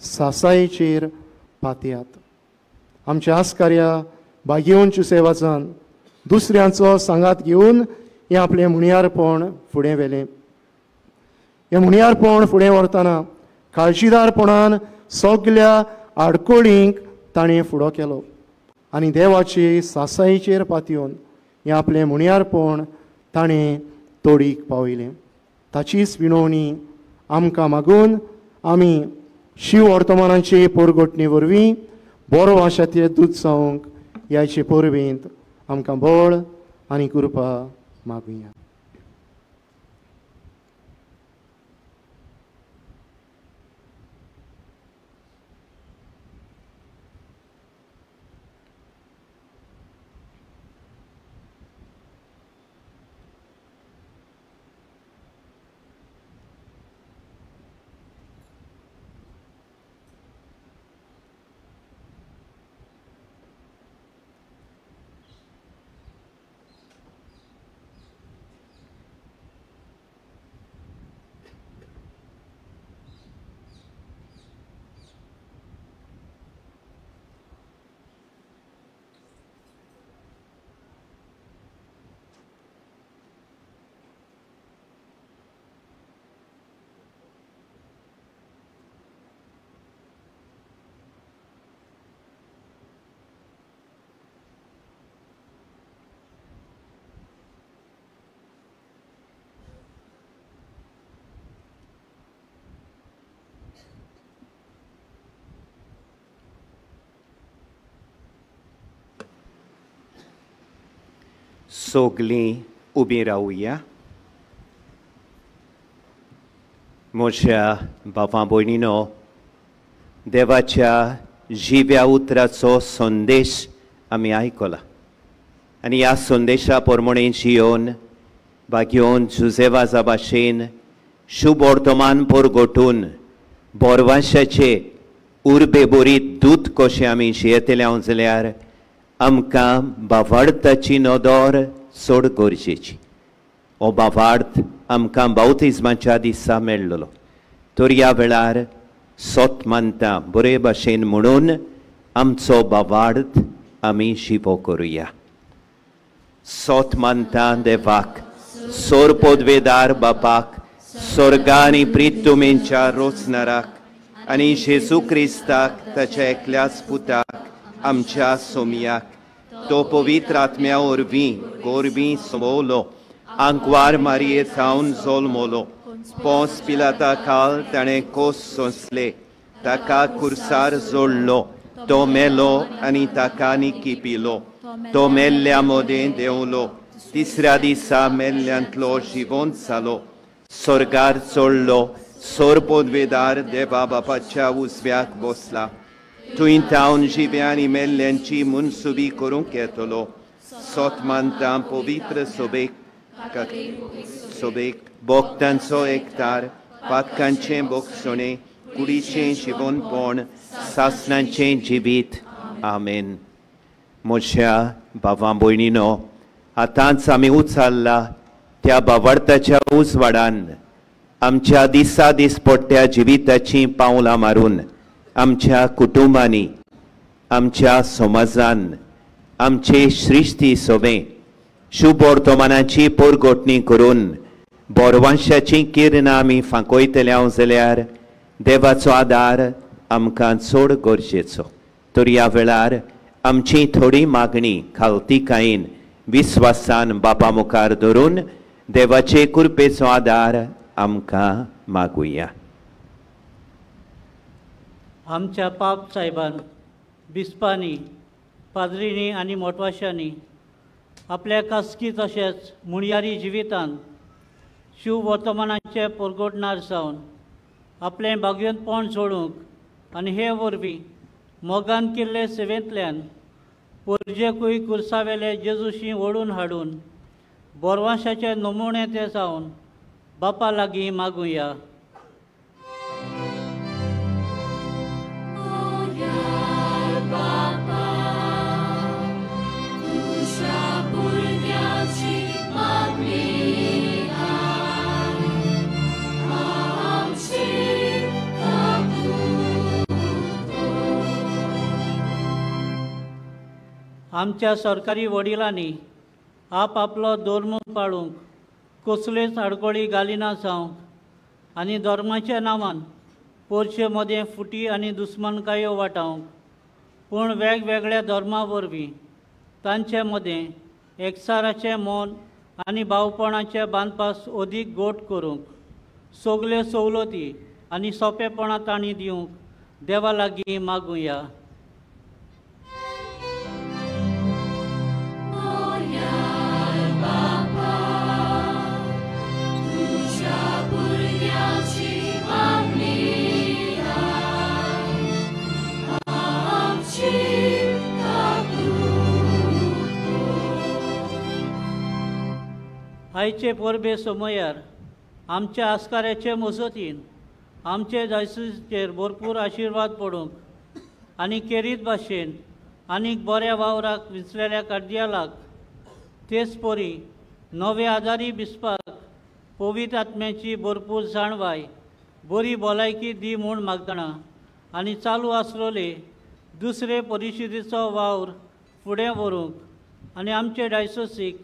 सासायेचेर पातयात. आमच्या आस्कार्या भाग्यवंत सेवाचान दुसऱ्यांचो सांगात घेवन हें आपलें मुणयारपण फुडें व्हेलें. हें मुणयारपण फुडें व्हरतना काळजीदारपणान सगल्या आडकोळींक ताणें फुडो केलो आनी देवाचे सासायेचेर पातयेवन हें आपलें मुणयारपण ताणें तोडीक पावयलें. ताचीच विणवणी आमकां मागून आमी शिव वर्तमानाचे पोरगोटणे वरवीं बरो आशाचे दूत जावंक ह्याचे परबेंत आमकां बळ आनी कृपा मागुया. सगलीं उबीं रावुया. म्हज्या भावां भयणीनो, देवाच्या जिव्या उतराचो संदेश आमी आयकला आनी ह्या संदेशा प्रमाणे जियोन भाग्योन जुजेवाजा भाशेन शुभ वर्तमान परगोटून बोरवाशाचे उर्बे बोरीत दूत कशें आमी जियेतले जाल्यार आमकां बावार्थाची नदर चड गरजेची. हो बावार्थ आमकां बावतिजमाच्या दिसा मेळ्ळलो, तर ह्या वेळार सोत मानता बरे भाशेन म्हणून आमचो बावार्थ आमी शिवो करुया. सोत मानता देवाक, सोर पोदवेदार बापाक, स्वर्गा आनी प्रितुमेंच्या रोचणाराक आनी जेजू क्रिस्ताक ताच्या एकल्याच पुताक आमच्या सोमयाक तो पवित्र आत्म्या वरवीं गोरबी सोमवलो, आंकवार मारये जावन जल्मलो, पोंस पिलाता काल ताणें कोस सोंसले, ताका कुर्सार जोडलो, तो मेलो आनी ताका निकिपिलो, तो मेल्ल्या मदें देंवलो, तिसऱ्या दिसा मेल्ल्यांतलो जिवंत जालो, स्वर्गार चडलो, सोर पोदवेदार देवा बापाच्या उजव्याक बसला, थंय तावन जिव्या आनी मेल्ल्यांची मुनसुबी करूंक येतलो. सोत मानता पवित्र सोबेक भोगतांचो एकठार, पातकांचें भोगसणें, कुडीचें जिवनपण, सासणांचें जिवीत. आमेन. म्हज्या भावां भयणीनो, आतांच आमी उचाल्ला त्या बावडताच्या उजवाडान आमच्या दिसा दिसपट्ट्या जिविताची पावलां मारून आमच्या कुटुंबांनी आमच्या समाजान आमचे श्रिश्ती सोबे शुभ वर्तमानाची पोरगोटणी करून बोरवांशाची किरणां आमी फांकोयतल्या जाल्यार देवाचो आदार आमकां चड गरजेचो. तर ह्या वेळार आमची थोडी मागणी खालतीकायेन विस्वासान बापा मुखार धरून देवाचे कृपेचो आदार आमकां मागुया. आमच्या पाप साहेबान बिस्पांनी पाद्रींनी आनी मोटवाशांनी आपल्या खासगी तशेंच मुणयारी जिवितांत शिव वर्तमानाचे परगोटणार जावन आपलें बागयेंतपण सोडूंक आनी हे वरवीं मोगान केल्ले सेवेंतल्यान पोरजेकूय कुर्सावेले जेजूशी ओडून हाडून बोरवांशाचे नमुणे ते जावन बापा लागीं मागुया. आमच्या सरकारी वडिलांनी आपलो धर्म पाळूंक कसलेच आडकोळी घालिना जावंक आनी धर्माच्या नांवान पोरचे मदें फुटी आनी दुस्मानकायो वाटावंक, पूण वेगवेगळ्या धर्मा वरवीं तांचे मदें एकचाराचें मोल आनी भावपणाचे बांदपास अदीक गोट करूंक सगल्यो सवलती आनी सोंपेपणां तांणी दिवंक देवा लागीं मागुया. आयचे परबे समयार आमच्या आस्काऱ्याचे मजतीन आमचे जायसूचेर भरपूर आशिर्वाद पडूंक आनी केरीत भाशेन आनीक बऱ्या वावराक विंचलेल्या कार्दियालाक तेच परी नवे आदारी बिस्पाक पवित्र आत्म्याची भरपूर जाणवाय बरी भलायकी दी म्हूण मागतना आनी चालू आसलोले दुसरे परिशदेचो वावर फुडें व्हरूंक आनी आमचे डायसोसीक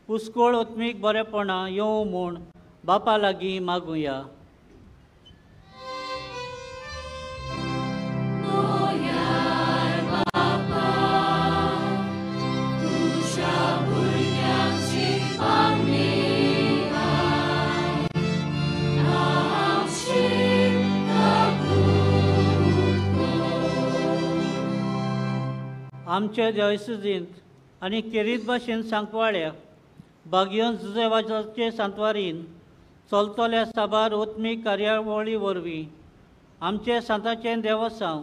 पुस्कोळ ओत्मीक बरेपणां येवं म्हूण बापा लागीं मागुया. आमचे जयसुजींत आनी केरीत भाशेन सांकवाड्या बागयोन जुजेवाचे सांतवारीन चलतल्या साबार ओत्मीक कार्यावळी वरवीं आमचे सांताचें देवस्थान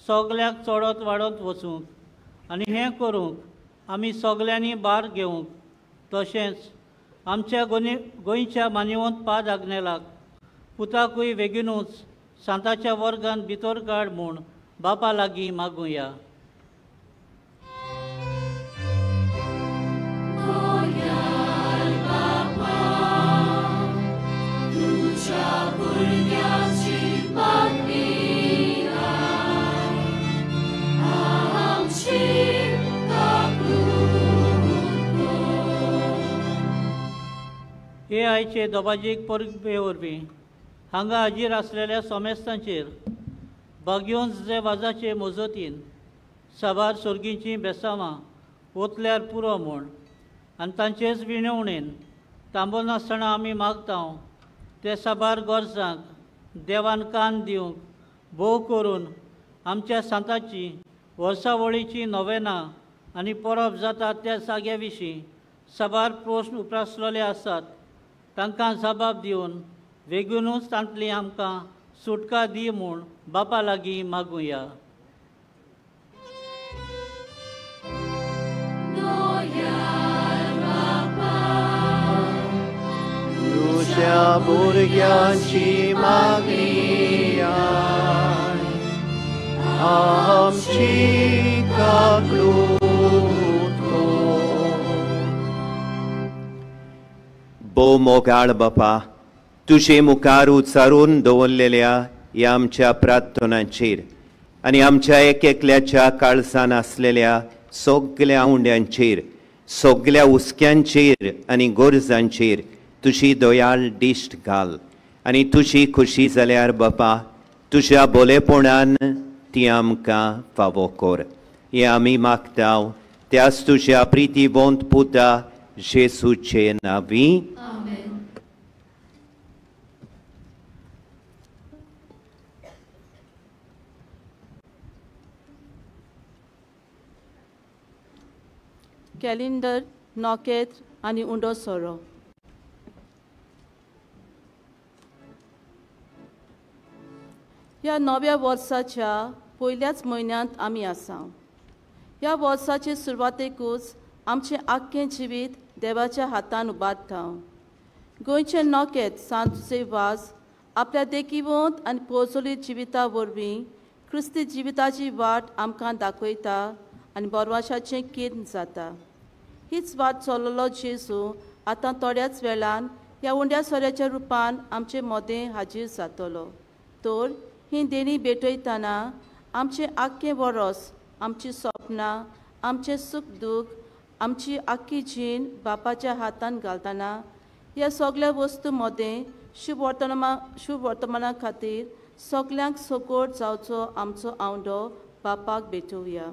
सगल्याक चडत वाडत वचूंक आनी हें करूंक आमी सगल्यांनी भार घेवंक, तशेंच आमच्या गोंयच्या मानिवंत पाद आग्नेलाक पुताकूय बेगीनूच सांताच्या वर्गांत भितर काड म्हूण बापा लागीं मागुया. हे आयचे दोबाजीक परबे वरवीं हांगा हाजीर आसलेल्या सोमेस्तांचेर बागयोन जे वाजाचे मजतीन साबार सर्गींची बेसांवां ओतल्यार पुरो म्हूण आनी तांचेच विणवणेन तांबोनासतना आमी मागतांव ते साबार गरजांक देवान कान दिवंक भोव करून आमच्या सांताची वर्सावळीची नोवेनां आनी परब जातात त्या जाग्या विशीं साबार प्रस्न उप्रासलेले आसात तांकां जबाब दिवन बेगीनूच तांतली आमकां सुटका दी म्हूण बापा लागीं मागुया. तुझ्या भुरग्यांची मागणी आमची काकूट हो मोगाळ बापा, तुझे मुखार उचारून दवरलेल्या ह्या आमच्या प्रार्थनांचेर आनी आमच्या एक एकल्याच्या काळजान आसलेल्या सगळ्या उंड्यांचेर, सगळ्या हुस्क्यांचेर आनी गरजांचेर तुजी दयाळ दिश्ट घाल. आनी तुजी खुशी जाल्यार बापा, तुज्या बोलेपणान ती आमकां फावो कर. हें आमी मागतांव त्याच तुज्या प्रितीवंत पुता जेसूचे नांवी. कॅलेंडर नॉकेत आनी उंडो सोरो. ह्या नव्या वर्साच्या पयल्याच म्हयन्यांत आमी आसा. ह्या वर्साचे सुरवातेकूच आमचें आख्खें जिवीत देवाच्या हातान उबारता. गोंयचे नॉकेत सांत सेवास आपल्या देखीवंत आनी पोरजोलीत जिविता वरवीं क्रिस्ती जिविताची वाट आमकां दाखयता आनी बोरवाशाचें कीर्त जाता. हीच वाट चललो जेजू आतां थोड्याच वेळान ह्या उंड्या सोऱ्याच्या रुपान आमचे मोदें हाजीर जातलो. तर हीं देणी भेटयतना आमचें आख्खें वरोस, आमची सपनां, आमचें सुख दूख, आमची आख्खी जीण बापाच्या हातान घालतना ह्या सगळ्या वस्तू मोदें शुभ वर्तमाना खातीर सगल्यांक सकोड जावचो आमचो आवंडो बापाक भेटोवया.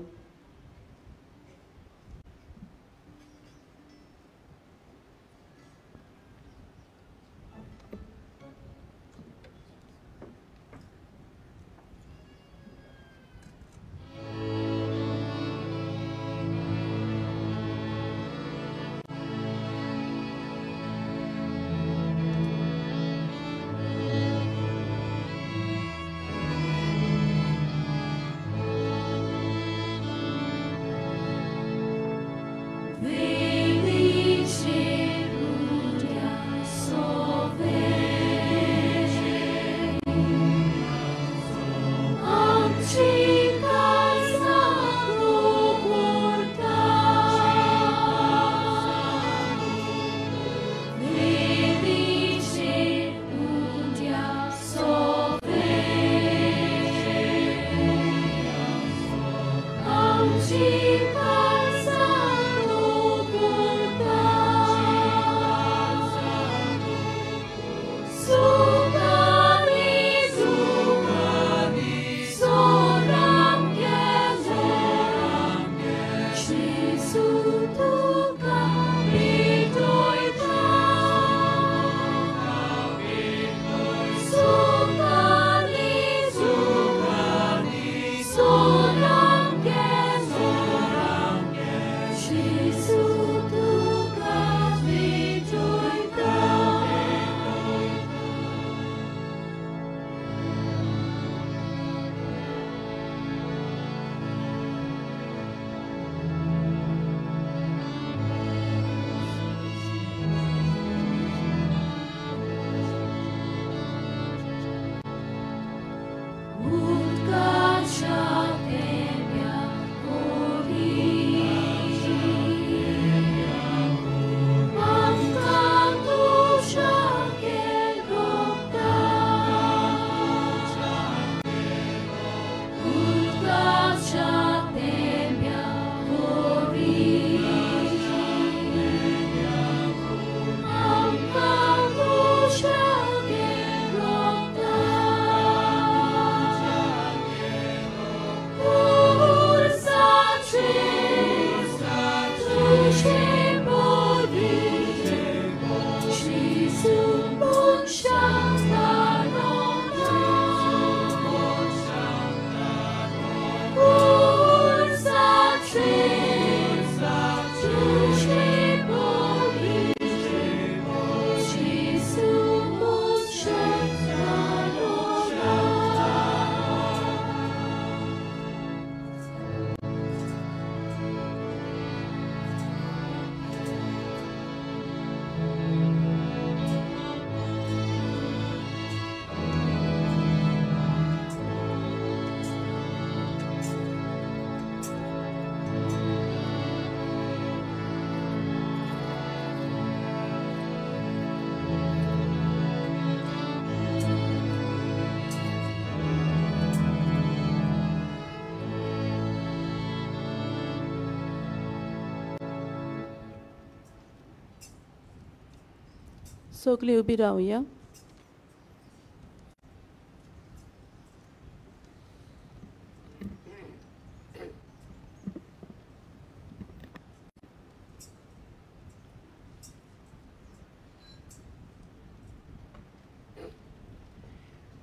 सगळीं उबी रावया.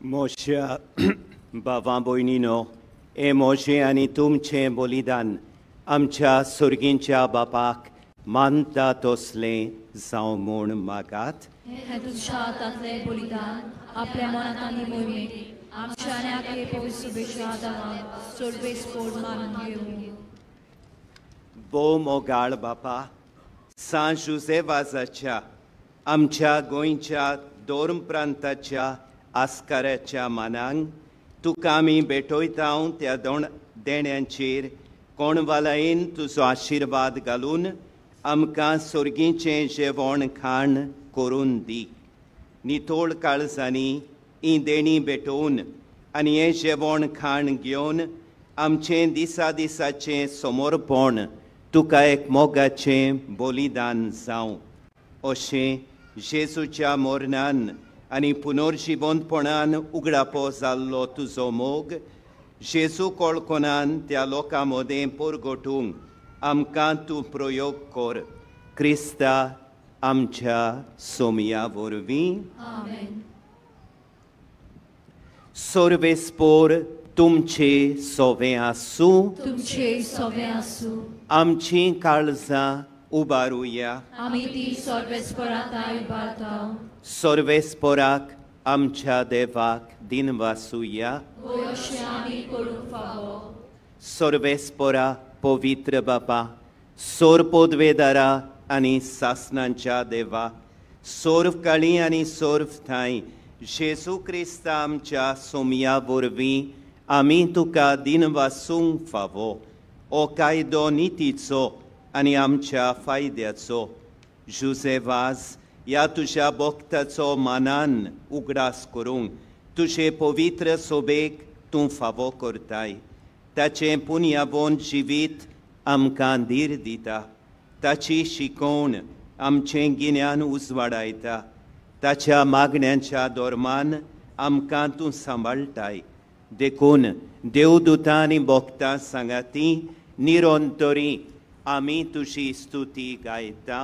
मोशा भावां भयणीनो, हे मोशे आनी तुमचें बलिदान आमच्या सुर्गींच्या बापाक मानता तसलें जावं म्हूण मागात. हे तुझ्या हातांतलें बलिदान आपल्या मनात आनी मोहिमेक आमच्या आनी आपले पवित्र शुभेच्छा आदाराक सोडवेस्पोड मानून घेवं. बो मोगाळ बापा, सान जुझेवाजाच्या आमच्या गोंयच्या दोन प्रांताच्या आस्काराच्या मानांक तुका आमी भेटयता त्या देण्यांचेर कोणवालायेन तुजो आशिर्वाद घालून आमकां सुर्गीचें जेवण खाण करून दी. नितोळ काळजांनी ही देणी भेटोवन आनी हें जेवण खाण घेवन आमचें दिसा दिसाचें समर्पण तुका एक मोगाचें बलिदान जावं. अशें जेजूच्या मरणान आनी पुनर्जिवंतपणान उगडापो जाल्लो तुजो मोग जेजू कळकोनान त्या लोकां मदें परगटूंक आमकां तूं प्रयोग कर. क्रिस्ता आमच्या सोमया वरवीं. सर्वेस्पोर तुमचे सोवे आसूं. तुमचे सोवे आसूं. आमची काळजां उबारुया. आमी ती सर्वेस्परांत उबारताव. सर्वेस्पोराक आमच्या देवाक दिनवासुया. अशें आमी करूंक फावो. सर्वेस्पोरा पवित्र बापा, सोर पोदवेदारा आनी सासनांच्या देवा, सोर्व काळी आनी सोर्व थाय जेजू क्रिस्ता आमच्या सोमया वरवीं आमी तुका दिनवासूंक फावो. हो कायदो नितीचो आनी आमच्या फायद्याचो. जुझेवाज ह्या तुज्या भक्ताचो मानान उगडास करूंक तुजे पवित्र सोबेक तूं फावो करताय. ताचें पुण्यावोन जिवीत आमकां धीर दिता. ताची शिकवण आमचें गिन्यान उजवाडायता. ताच्या मागण्यांच्या दोरमान आमकां तूं सांबाळटाय. देखून देवदूतां आनी भक्तां सांगाती निरंतरी आमी तुजी स्तुती गायता.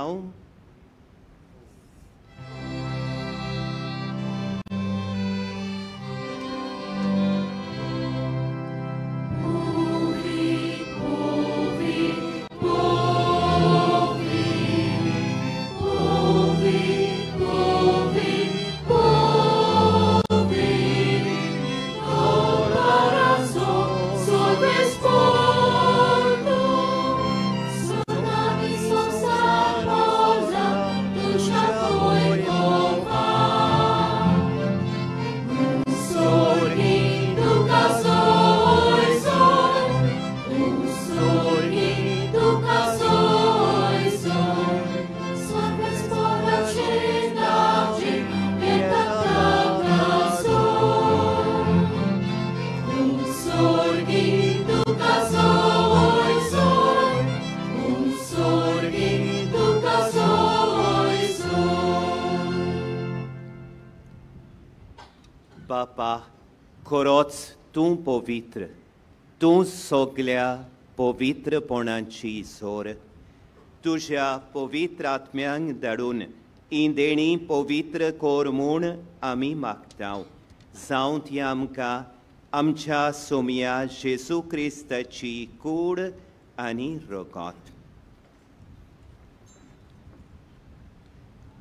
बापा, खरोच तूं पवित्र. तूं सगल्या पवित्रपणाची झोर. तुज्या पवित्र आत्म्यांक धाडून ही देणी पवित्र कोर म्हूण आमी मागतांव. जावं ती आमकां आमच्या सोमया जेजू क्रिस्ताची कूड आनी रगत.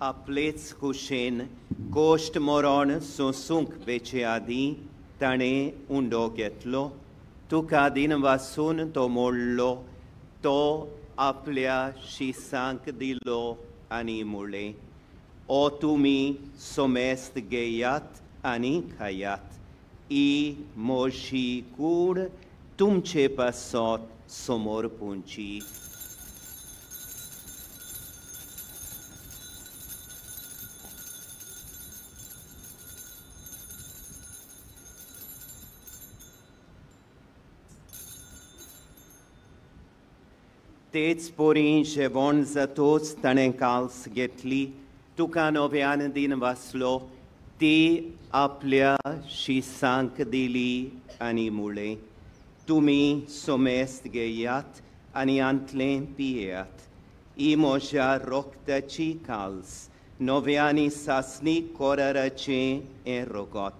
आपलेच कुशेन गोश्ट मरण सोंसूंक वेचे आदीं ताणें उंडो घेतलो. तुका दिनवासून तो मोडलो. तो आपल्या शिसांक दिलो आनी मुळ्ळें, ओ तुमी सोमेस्त घेयात आनी खायात. ही मोशी कूड तुमचे पासत समोर पोंची. तेच पोरी जेवण जातोच ताणें काल्स घेतली तुका नव्यान दिन वाचलो ती आपल्या शिसांक दिली आनी मुळे तुमी सोमेस्त घेयात आनी आंतलें पियेयात ही म्हज्या रोगताची काल्स नव्यानी सासणी कोराराचें हें रोगोत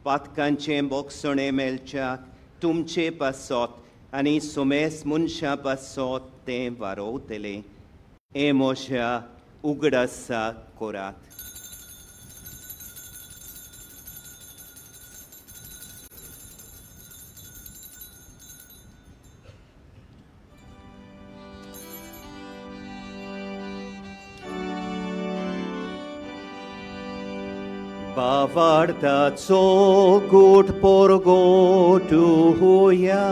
पातकांचें बोगसणें मेलच्याक तुमचे पासत आनी सोमेस्त मनशा पासत तें वारोवतलें हें म्हज्या उगडासा कोरात. Bavartaco gut porgo tuhuya.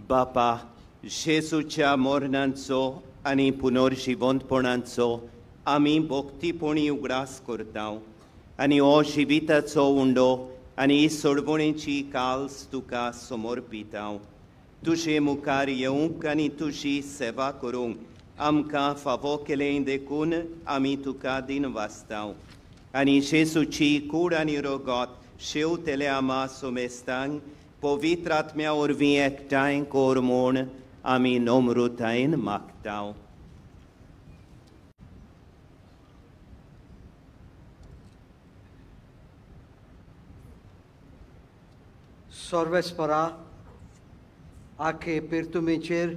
बापा जेसूच्या मोरणांचो आनी पुनर्जिवंतपणांचो आमी भोक्तीपणी उगडास करता आनी हो जिविताचो उंडो आनी सोडवणेची काल्स तुका समर्पिता. तुजे मुखार येवंक आनी तुजी सेवा करूंक आमकां फावो केलें देखून आमी तुका दिन वाचता आनी जेसूची कूड आनी रोगोत शेवतेले आमा सोमेस्तांक पवित्र आत्म्या वरवीं एकठांय कोर म्हूण आमी नम्रतायेन मागता. सर्वेस्परा आखे पिर्तुमेचेर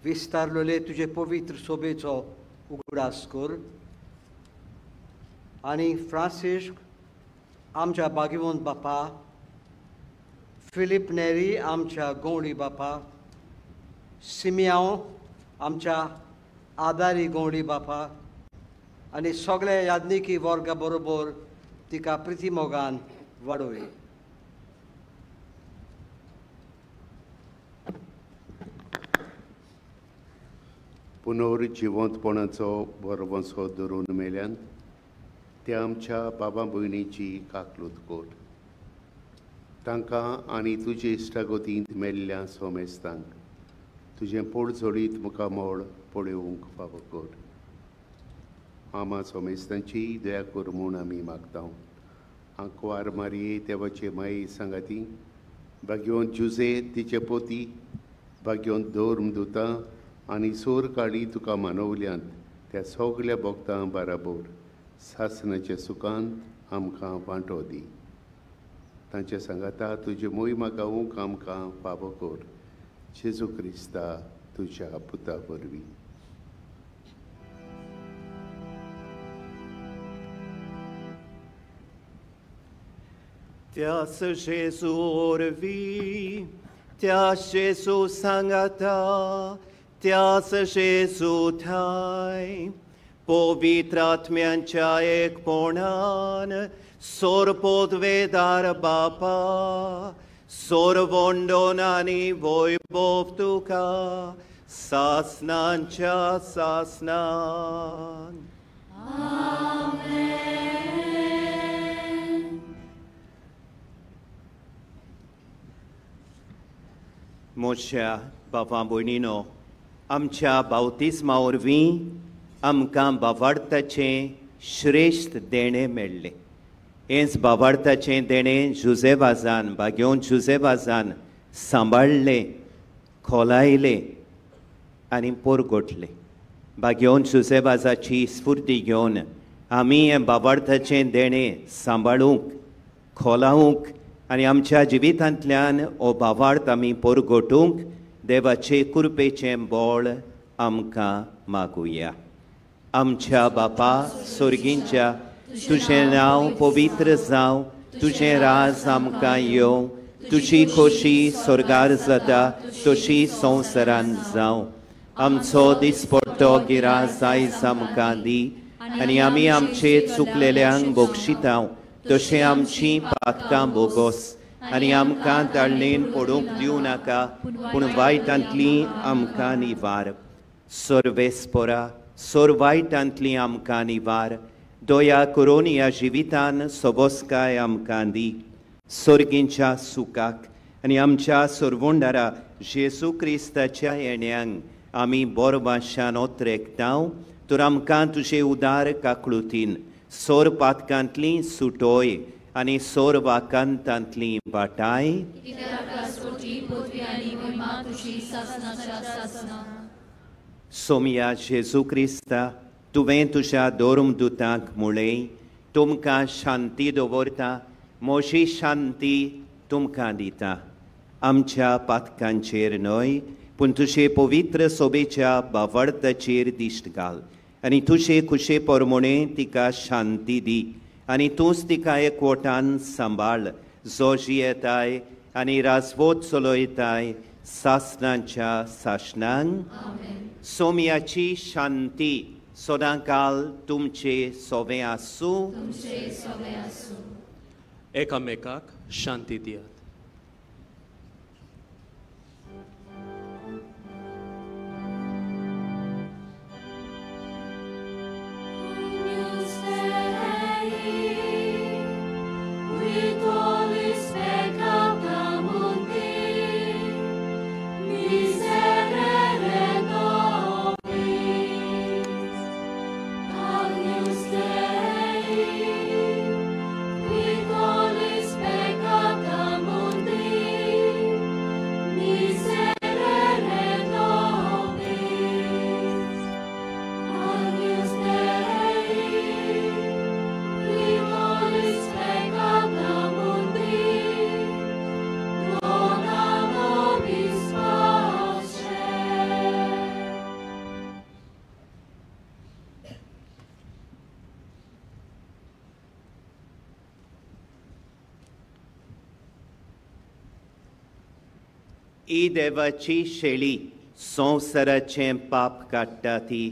विस्तारलेले तुजे पवित्र सोबेचो उगडास कर आनी फ्रांसिस्क आमच्या भाग्यवंत बापा फिलिप नेरी आमच्या गवळी बापा सिमियांव आमच्या आदारी गवळी बापा आनी सगळ्या यादनिकी वर्गा बरोबर तिका प्रितीमोगान वाडोय. पुनर्जिवंतपणाचो बरोबसो धरून मेल्यान त्या आमच्या बाबा भयणीची काकलूत कोट तांकां आनी तुजे इश्टागतींत मेल्ल्या सोमेस्तांक तुजें पोड जोडीत मुखार मोड पळोवंक फावो कर. आमा सोमेस्तांची दया कर म्हूण आमी मागता. आंकवार मारये देवाचे माई सांगाती भाग्यवंत जुजे तिचे पोती भाग्यवंत धर्म दुतां आनी सोर काळी तुका मानवल्यांत त्या सगळ्या भक्तां बराबर सासणाच्या सुखांत आमकां वांटो दी. तांच्या सांगाता तुजे मोहिमा गावूंक आमकां फावो कर. जेजू क्रिस्ता तुज्या पुता वरवीं. त्याच जेजू वरवीं त्याच जेजू सांगाता त्याच जेजू ठाय पवित्र आत्म्यांच्या एकपणान सोरपोदवेदार बापा सोरवोंडोन आनी वैभव तुका सासनांच्या सासनान. म्हज्या बाबा भयणीनो आमच्या बावतिस्मा वरवीं आमकां बावार्थाचें श्रेश्ठ देणें मेळ्ळें. हेंच बावार्थाचें देणें जुजेबाजान भाग्यवंत जुजेबाजान सांबाळलें खोलायलें आनी पोरगोटलें. भाग्यवंत जुजेबाजाची स्फूर्ती घेवन आमी हें बावार्थाचें देणें सांबाळूंक खोलावूंक आनी आमच्या जिवितांतल्यान हो बावार्थ आमी पोरगोटूंक देवाचे कृपेचें बोळ आमकां मागुया. आमच्या बापा सुर्गींच्या तुजें नांव पवित्र जावं तुजें राज आमकां येवं तुजी खोशी स्वर्गार जाता तशी संवसारांत जावं. आमचो दिसपट्टो गिरास आयज आमकां दी आनी आमी आमचे चुकलेल्यांक बोगशितांव तशें आमचीं पातकां बोगोस आनी आमकां दाळणेन पडूंक दिवं नाका पूण वायटांतली आमकां निवार. सर्वेस्परा सोर वायटांतली आमकां निवार. दया करून ह्या जिवितान सोबोसकाय आमकां दी. सर्गींच्या सुखाक आनी आमच्या सर्वोंडारा जेजू क्रिस्ताच्या येण्याक आमी बोर भाशेन ओत्रेकतांव तर आमकां तुजे उदार काकळुतीन सोर पातकांतली सुटोय आनी सोर वाकांतांतली वाटाय. सोमया जेजू क्रिस्ता तुवें तुज्या दोर्मदुतांक म्हळें तुमकां शांती दवरता म्हजी शांती तुमकां दिता. आमच्या पातकांचेर न्हय पूण तुजे पवित्र सोबेच्या बावडताचेर दिश्ट घाल आनी तुजे खुशे पोरमोणे तिका शांती दी आनी तूंच तिका एकवटान सांबाळ जो जियेताय आनी राजवोत चलयताय सासणांच्या सासणांक. सोमयाची शांती सदांकाल तुमचे सोबे आसूं. एकामेकाक शांती दियात. ही देवाची शेळी संवसाराचें पाप काडटा ती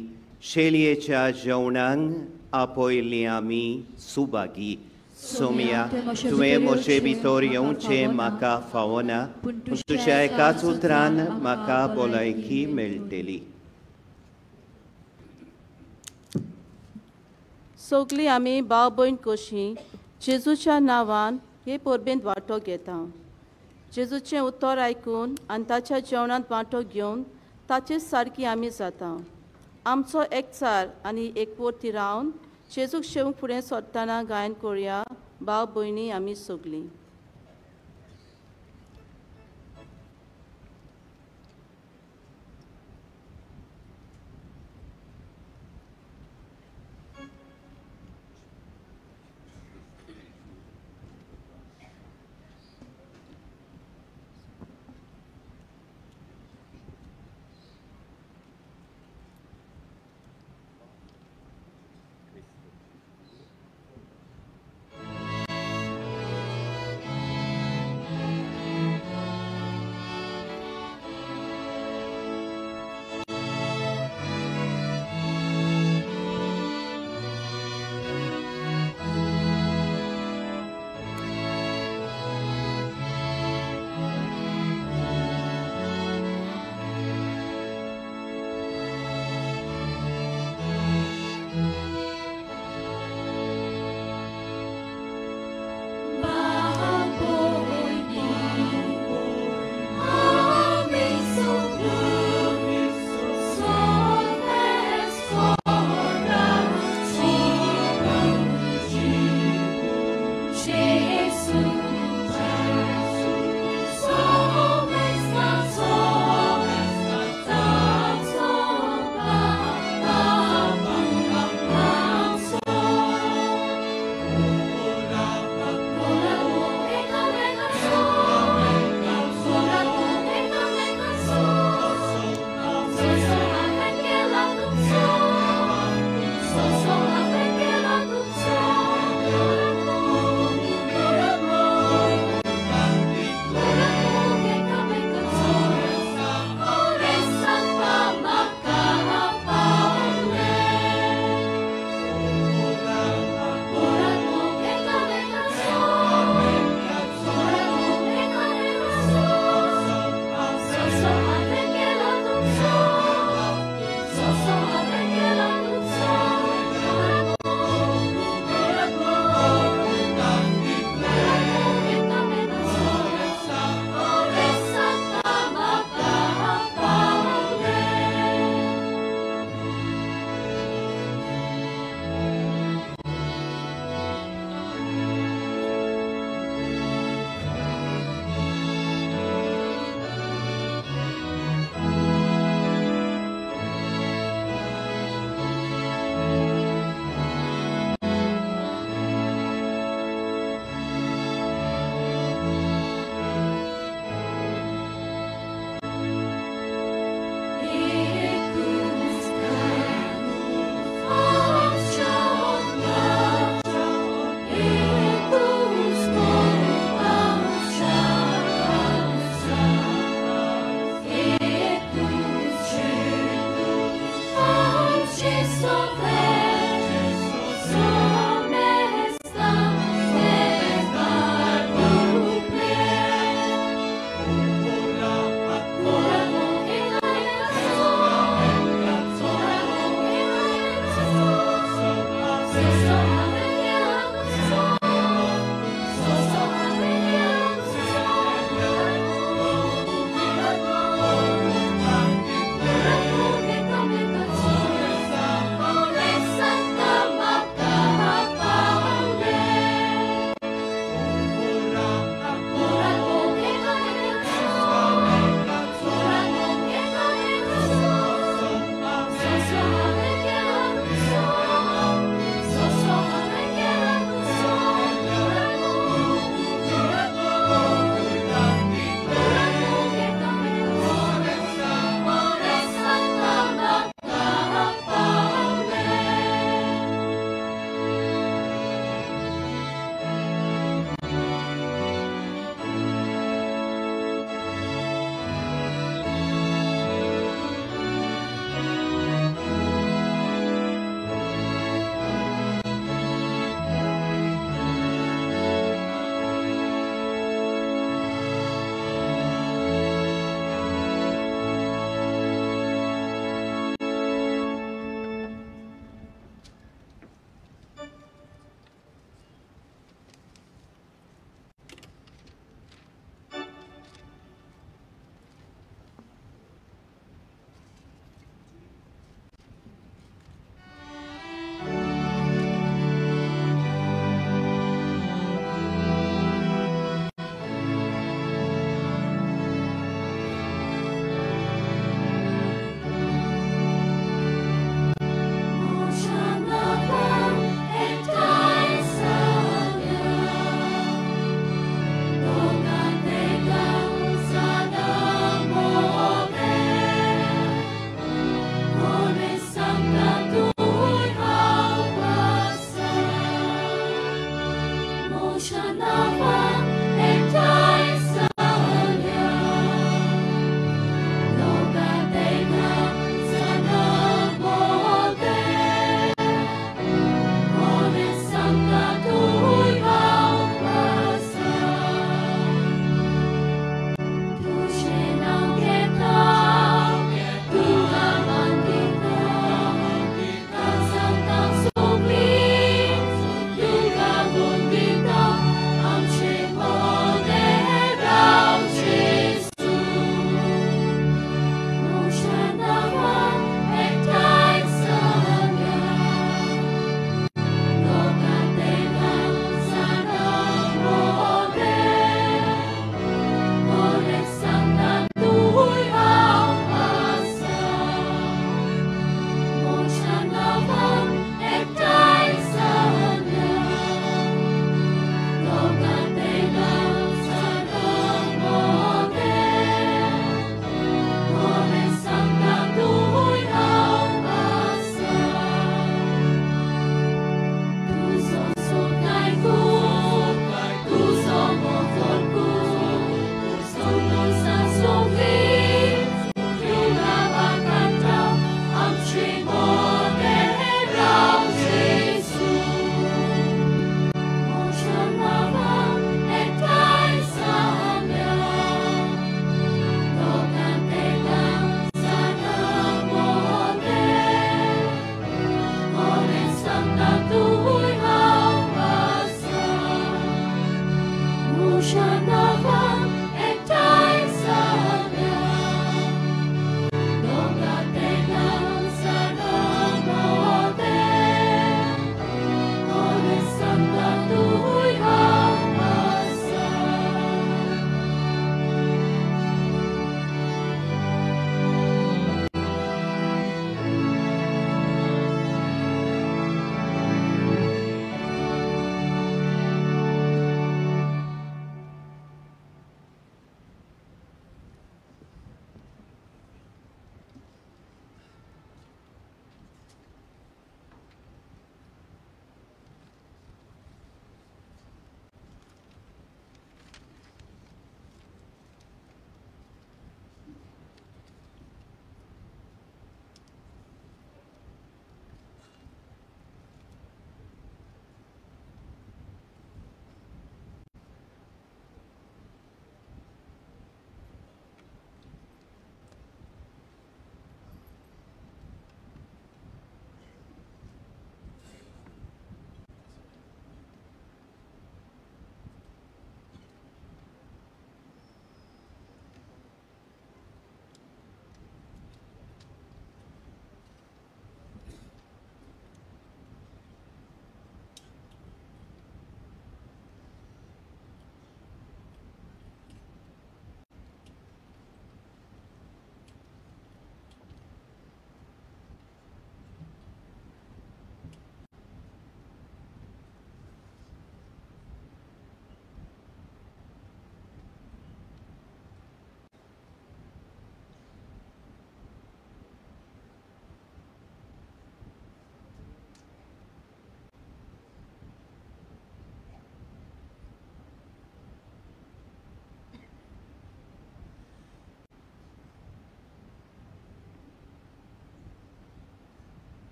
शेळयेच्या जेवणांक आपयली आमी सुभागी. सोमया तुवें म्हजे भितर येवचें म्हाका फावना पूण तुज्या एकाच उतरान म्हाका भलायकी मेळटली. सगळीं आमी भाव भयण कशीं जेजूच्या नांवान हे परबेंत वांटो घेता. जेजूचें उतर आयकून आनी ताच्या जेवणांत वांटो घेवन ताचे सारकी आमी जाता. आमचो एकचार आनी एकवटी रावन जेजूक शेवूंक फुडें सरतना गायन करुया भाव भयणी आमी सगळीं.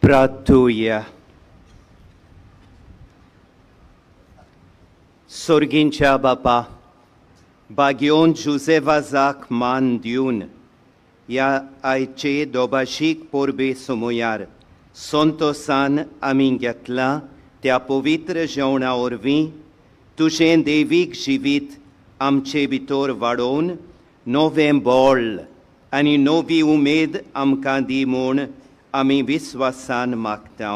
प्रार्थुया. सोर्गींच्या बापा, बागयोन जुसेवाजाक मान दिवन ह्या आयचे दोबाशीक पोरबे समोयार संतोसान आमी घेतला त्या पवित्र जेवणा वरवीं तुजें देवीक जिवीत आमचे भितर वाडोवन नवें बळ आनी नवी उमेद आमकां दी म्हूण आमी विस्वासान मागता.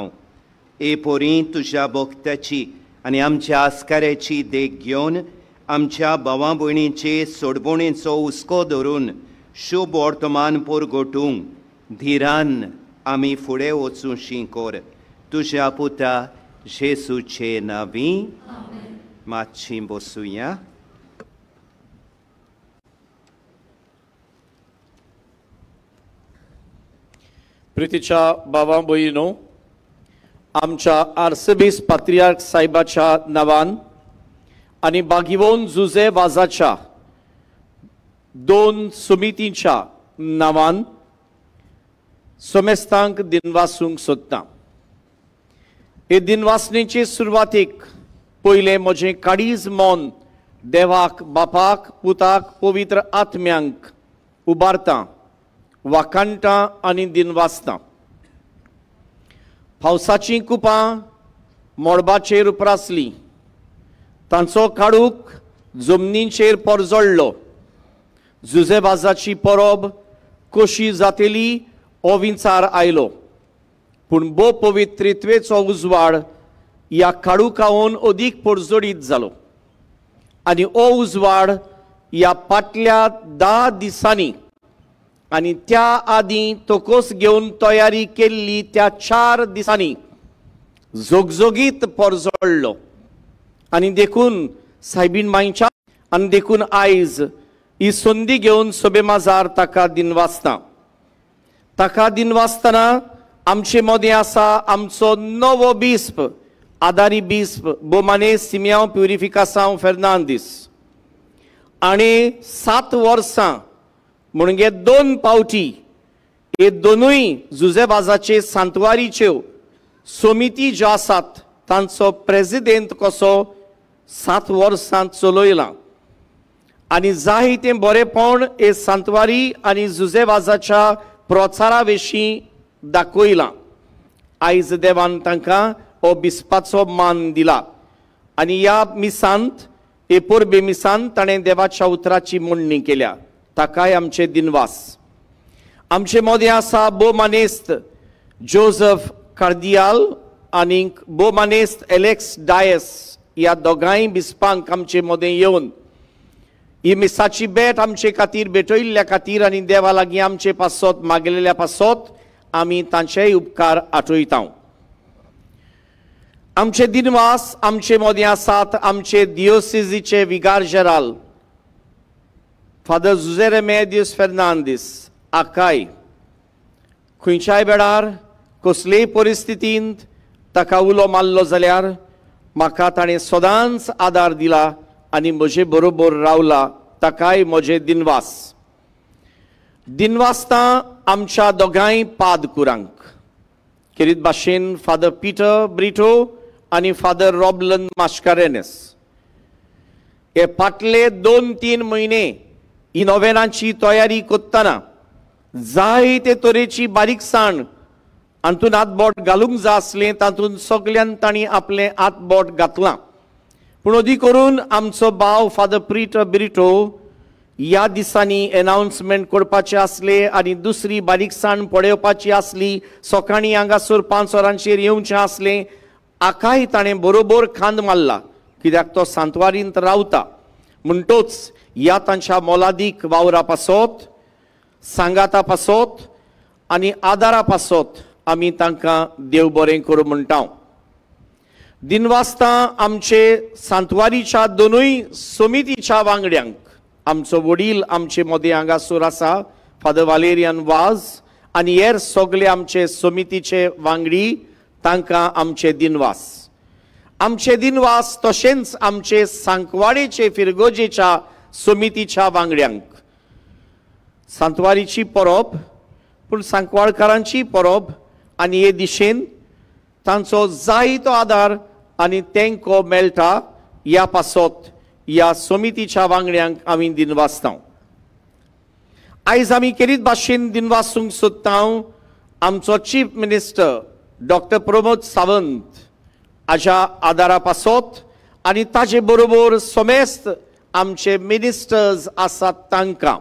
हे पोरी तुज्या भक्ताची आनी आमच्या आस्काऱ्याची देख घेवन आमच्या भावां भयणींचे सोडबोणेचो हुस्को धरून शुभ वर्तमान परगटूंक धिरान आमी फुडें वचूं शिंकोर. तुज्या पुता जेसूचे नांवी. मातशीं बसूया. प्रितीच्या भावां भयणीनो, आमच्या आर्सबीस पात्रियार्क साहेबाच्या नांवान आनी बागीवोन जुजे वाजाच्या 2 समितींच्या नांवान सोमेस्तांक दिनवासूंक सोदता. हे दिनवासणेचे सुरवातेक पयले म्हजें काळीज मौन देवाक बापाक पुताक पवित्र आत्म्यांक उबारता, वाकाणटा आनी दिनवासता. पावसाचीं कुपां मोडबाचेर उप्रासलीं, तांचो काळूक जमनीचेर परजळ्ळो. जुजेबाजाची परब कशी जातली हो विचार आयलो, पूण भोव पवित्रित्वेचो उजवाड ह्या काळुकावून अदीक परजळीत जालो. आनी हो उजवाड ह्या फाटल्या 10 दिसांनी आनी त्या आदीं तोकोस घेवन तयारी केल्ली त्या 4 दिसांनी जोगजोगीत परजळ्ळो. आनी देखून सायबीण मांयच्या आनी देखून आयज ही संदी घेवन सोबे माजार ताका दिनवासता. ताका दिनवासतना आमचे मदें आसा आमचो नवो बिस्प, आदारी बिस्प बोमाने सिमियांव प्युरिफिकासांव फेर्नांदीस. आनी 7 वर्सां म्हणजे 2 पावटी हे दोनूय जुजेबाजाचे सांतवारीच्यो समिती ज्यो आसात तांचो प्रेसिडेंट कसो 7 वर्सां चलयला. आनी जायतें बरेपण हे सांतवारी आनी जुजेबाजाच्या प्रचारा विशीं दाखयलां. आयज देवान तांकां हो बिस्पाचो मान दिला. आनी ह्या मिसांत हे परबे मिसांत ताणें देवाच्या उतराची म्हणणी केल्या. ताकाय आमचे दिनवास. आमचे मदें आसा बोमानेस्त जोझफ कार्दियाल आनी बोमानेस्त एलेक्स डायस ह्या दोगांय बिस्पांक आमचे मदें येवन ही मिसाची भेट आमचे खातीर भेटयल्ल्या खातीर आनी देवा लागीं आमचे पासत मागलेल्या पासत आमी तांचेय उपकार आठयता. आमचे दिनवास आमचे मदें आसात आमचे दियोसिसीचे विगार जेराल फादर जुझे रेमेदियोस फेर्नांदीस आकाय. खंयच्याय वेळार कसलेय परिस्थितींत ताका उलो मारलो जाल्यार म्हाका ताणें सदांच आदार दिला आनी म्हजे बरोबर रावला. ताकाय म्हजे दिनवास. दिनवासता आमच्या दोगांय पादकुरांक खेरीत भाशेन फादर पिटर ब्रिटो आनी फादर रॉबलन मास्कारेनेस. हे फाटले 2-3 म्हयने ही नोवेनांची तयारी करतना जायते तरेची बारीकसाण हातून हातबोट घालूंक जाय आसलें तातूंत सगळ्यान तांणी आपलें हातबोट घातलां. पूण अदी करून आमचो भाव फादर पिटर ब्रिटो ह्या दिसांनी एनाउन्समेंट करपाचें आसलें आनी दुसरी बारीकसाण पळोवपाची आसली. सकाळीं हांगासर 5 वरांचेर येवचें आसलें. आकाय ताणें बरोबर खांद मारला कित्याक तो सांतवारींत रावता. म्हणटोच ह्या तांच्या मोलादीक वावरा पासत सांगाता पासत आनी आदारा पासत आमी तांकां देव बरें करूं म्हणटा. दिनवासता आमचे सांतवारीच्या 2 समितीच्या वांगड्यांक आमचो वडील आमचे मदें हांगासर आसा फादर वालेरियन वाज आनी हेर सगळे आमचे समितीचे वांगडी तांकां आमचे दिनवास. आमचे दिनवास तशेंच आमचे सांकवाडेचे फिरगोजेच्या समितीच्या वांगड्यांक. सांतवारीची परब पूण सांकवाडकारांची परब आनी हे दिशेन तांचो जायतो आदार आनी तेंको मेळटा ह्या पासत ह्या समितीच्या वांगड्यांक आमी दिनवासता. आयज आमी केरीत भाशेन दिनवासूंक सोदता आमचो chief minister doctor Pramod Sawant हाच्या आदारा पासत आनी ताजे बरोबर समेस्त आमचे मिनिस्टर्स आसात तांकां.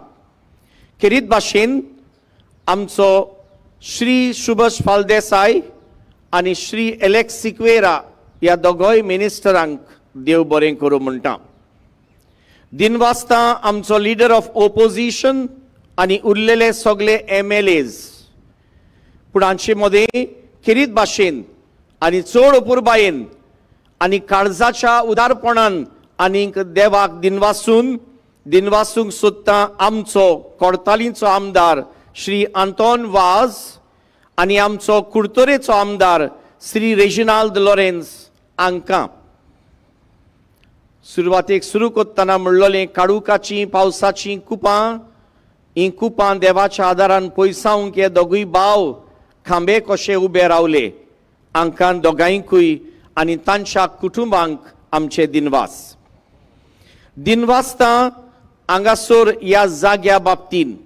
केरीत भाशेन आमचो श्री सुभाष फळदेसाय आनी श्री एलेक्स सिक्वेरा ह्या दोगोय मिनिस्टरांक देव बरें करूं म्हणटा. दिनवासता आमचो लिडर ऑफ ओपोजिशन आनी उरलेले सगळे MLAs. पूण हांचे मदें केरीत भाशेन आनी चड अपुरबायेन आनी काळजाच्या उदारपणान आनीक देवाक दिनवासूंक सोदता आमचो कोर्तालीचो आमदार श्री आंतोन वाज आनी आमचो कुडतोरेचो आमदार श्री रेजिनाल्ड लॉरेन्स हांकां. सुरवातेक सुरू करतना म्हणलोलें काळुकाची पावसाची कुपां ही कुपां देवाच्या आदारान पयसावंक हे दोगूय भाव खांबे कशे उबे रावले. हांकां दोगांयकूय आनी तांच्या कुटुंबांक आमचे दिनवास. दिनवासता हांगासर ह्या जाग्या बाबतीन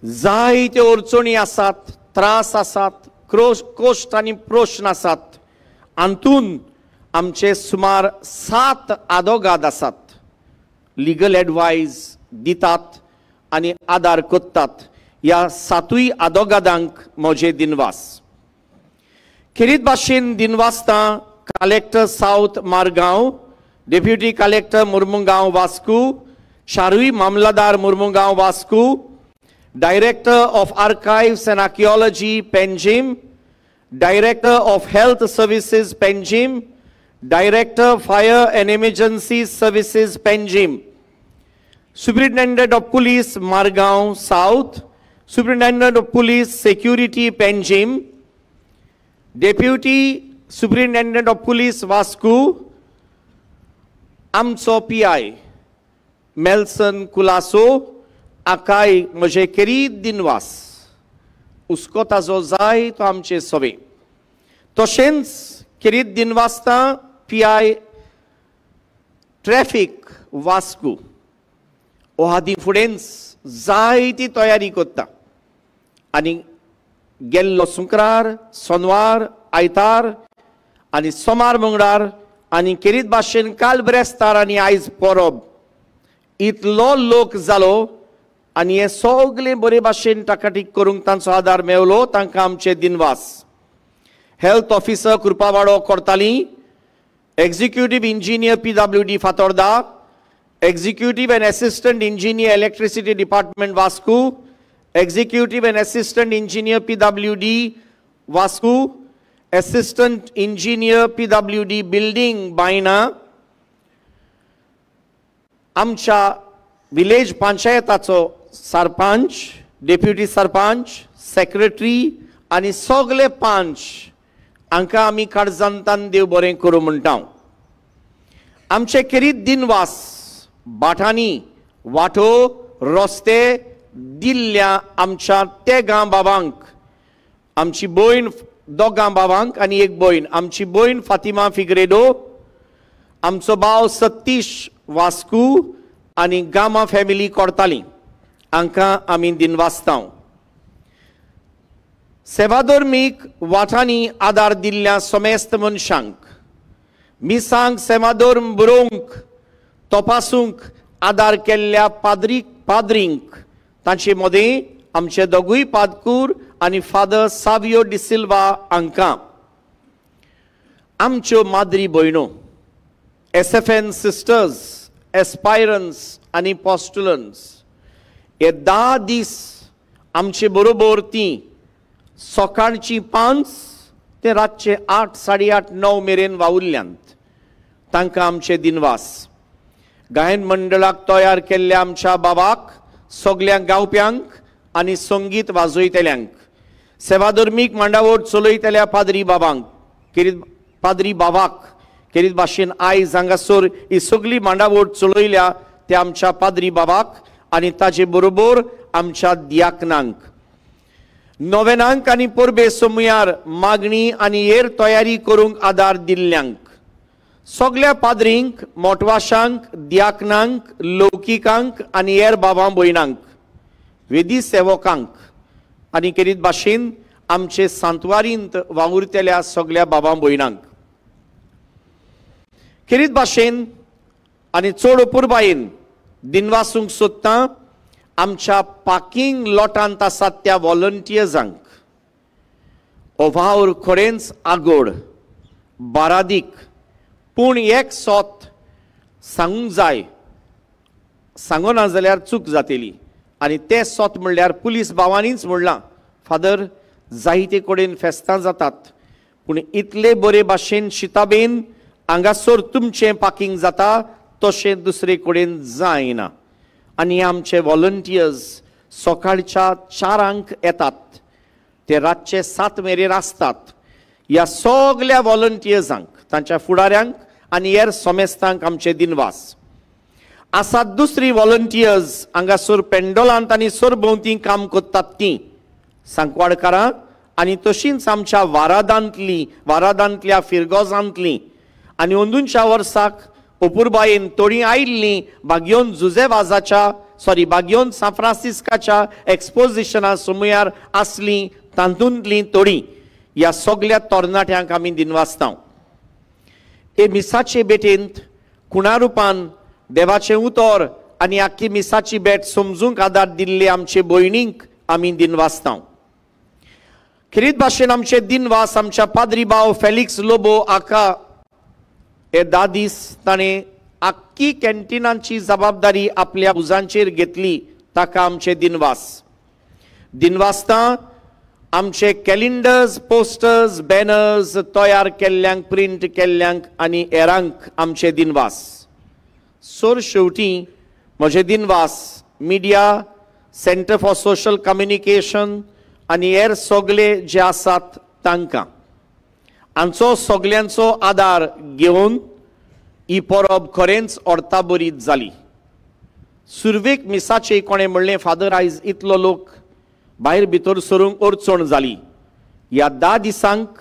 जायत्यो अडचणी आसात, त्रास आसात, कोश्ट आनी प्रश्न आसात. हातून आमचे सुमार 7 आदोगाद आसात. लिगल एडवायस दितात आनी आदार कोत्तात. ह्या 7 आदोगादांक म्हजे दिनवास. केरीत भाशेन दिनवासता collector south Margao, deputy collector Mormugao Vasco, शारुई मामलादार Mormugao Vasco, director of archives and archaeology Panjim, director of health services Panjim, director fire and emergency services Panjim, Superintendent of Police Margao South, Superintendent of Police Security Penjim, Deputy Superintendent of Police Vasco, आमचो PI मेल्सन Colaco आकाय म्हजे केरीत दिनवास. हुस्को ताजो जाय तो आमचे सवे. तशेंच केरीत दिनवासता PI ट्रॅफिक वास्को हो हाती फुडेंच जायती तयारी करता आनी गेल्लो शुक्रार, सोनवार, आयतार आनी सोमार मंगळार आनी केरीत भाशेन काल ब्रेस्तार आनी आयज परब इतलो लोक जालो आनी हे सगळे बरे भाशेन टाकाटीक करूंक तांचो आदार मेवलो. तांकां आमचे दिनवास. हेल्थ ऑफिसर कृपावाडो Cortalim, executive engineer PWD Fatorda, Executive and Assistant Engineer Electricity Department Vasco, Executive and Assistant Engineer PWD Vasco, Assistant Engineer PWD Building Baina, आमच्या विलेज पंचायताचो सरपंच, डेप्युटी सरपंच, सेक्रेटरी आनी सगळे पंच हांकां आमी काळजांतान देव बरें करूं म्हणटा. आमचे केरीत दिनवास बाठांनी वाटो रस्ते दिल्ल्या आमच्या तेगां बाबांक, आमची भयण दोगां बाबांक आनी एक भयण, आमची भयण फातिमा फिग्रेडो, आमचो भाव सतीश वास्को आनी गामा फॅमिली कोर्ताली हांकां आमी दिनवासता. सेवाधर्मीक वाठांनी आदार दिल्ल्या समेस्त मनशांक, मिसांक सेवाधर्म बरोवंक तपासूंक आदार केल्ल्या पाद्रींक तांचे मदें आमचे दोगूय पादकूर आनी फादर सावियो डिसिल्वा हांकां, आमच्यो माद्री भयणो, SFN सिस्टर्स, एस्पायरन्स आनी पॉस्टुलन्स हे 10 दीस आमचे बरोबर ती सकाळची 5 ते रातचे 8, 8:30, 9 मेरेन वावुरल्यांत. तांकां आमचे दिनवास. गायन मंडळाक तयार केल्ल्या आमच्या बाबाक, सगळ्या गावप्यांक आनी संगीत वाजयतल्यांक, सेवाधर्मीक मांडावळ चलयतल्या पाद्री बाबाक केरीत भाशेन आयज हांगासर ही सगळी मांडावळ चलयल्या त्या आमच्या पाद्री बाबाक आनी ताचे बरोबर आमच्या दियाकनांक. नोवेनांक आनी परबे समयार मागणी आनी हेर तयारी करूंक आदार दिल्ल्यांक, सगळ्या पाद्रींक, मोटवाशांक, दियाकनांक, लौकिकांक आनी हेर बाबां भयणांक, वेदी सेवकांक आनी खेरीत भाशेन आमचे सांतवारींत वावुरतेल्या सगळ्या बाबां भयणांक, खेरीत भाशेन आनी चड अपुरबायेन दिनवासूंक सोदता आमच्या पार्किंग लॉटांत आसात त्या व्हॉलंटियर्सांक. हो वावर खरेंच आगोड, बारादीक, पूण एक सोत सांगूंक जाय, सांगना जाल्यार चूक जातली. आनी ते सोत म्हणल्यार पुलीस भावांनीच म्हणलां, फादर जायते कडेन फेस्तां जातात, पूण इतले बरे भाशेन शिताबेन हांगासर तुमचें पार्किंग जाता तशें दुसरे कडेन जायना. आनी आमचे व्हॉलंटियर्स सकाळच्या 4 येतात, ते रातचे 7 मेरेन आसतात. ह्या सगळ्या व्हॉलंटियर्सांक, तांच्या फुडाऱ्यांक आनी हेर सोमेस्तांक आमचे दिनवास. आसात दुसरी व्हॉलंटियर्स हांगासर पेंडोलांत आनी सरभोंवती काम करतात तीं सांकवाडकारां, आनी तशींच आमच्या वारादांतल्या फिरगोजांतलीं आनी अंदूंच्या वर्साक अपुरबायेन थोडीं आयिल्लीं बागयोन बागयोन सान फ्रांसिस्काच्या एक्सपोजिशना समयार आसलीं तातूंतलीं थोडीं. ह्या सगळ्या तरणाट्यांक आमी दिनवासता. हे मिसाचे बेटेंत कुणारुपान देवाचें उतर आनी आख्खी मिसाची बेट समजूंक आदार दिल्ले आमचे भयणींक आमी दिनवासता. खेरीत भाशेन आमचे दिनवास आमच्या पाद्री भाव फेलिक्स लोबो आका हे 10 दीस ताणें आख्खी कॅन्टिनांची जबाबदारी आपल्या उजांचेर घेतली. ताका आमचे दिनवास. दिनवासता आमचे कॅलेंडर्स, पोस्टर्स, बॅनर्स तयार केल्ल्यांक, प्रिंट केल्ल्यांक आनी हेरांक आमचे दिनवास. सोर शेवटी म्हजे दिनवास media, centre for social communication आनी हेर सगळे जे आसात तांकां. हांचो सगळ्यांचो आदार घेवन ही परब खरेंच अर्था बरी जाली. सुरवेक मिसाचे कोणें म्हणलें, फादर आयज इतलो लोक भायर भितर सरूंक अडचण जाली. ह्या 10 दिसांक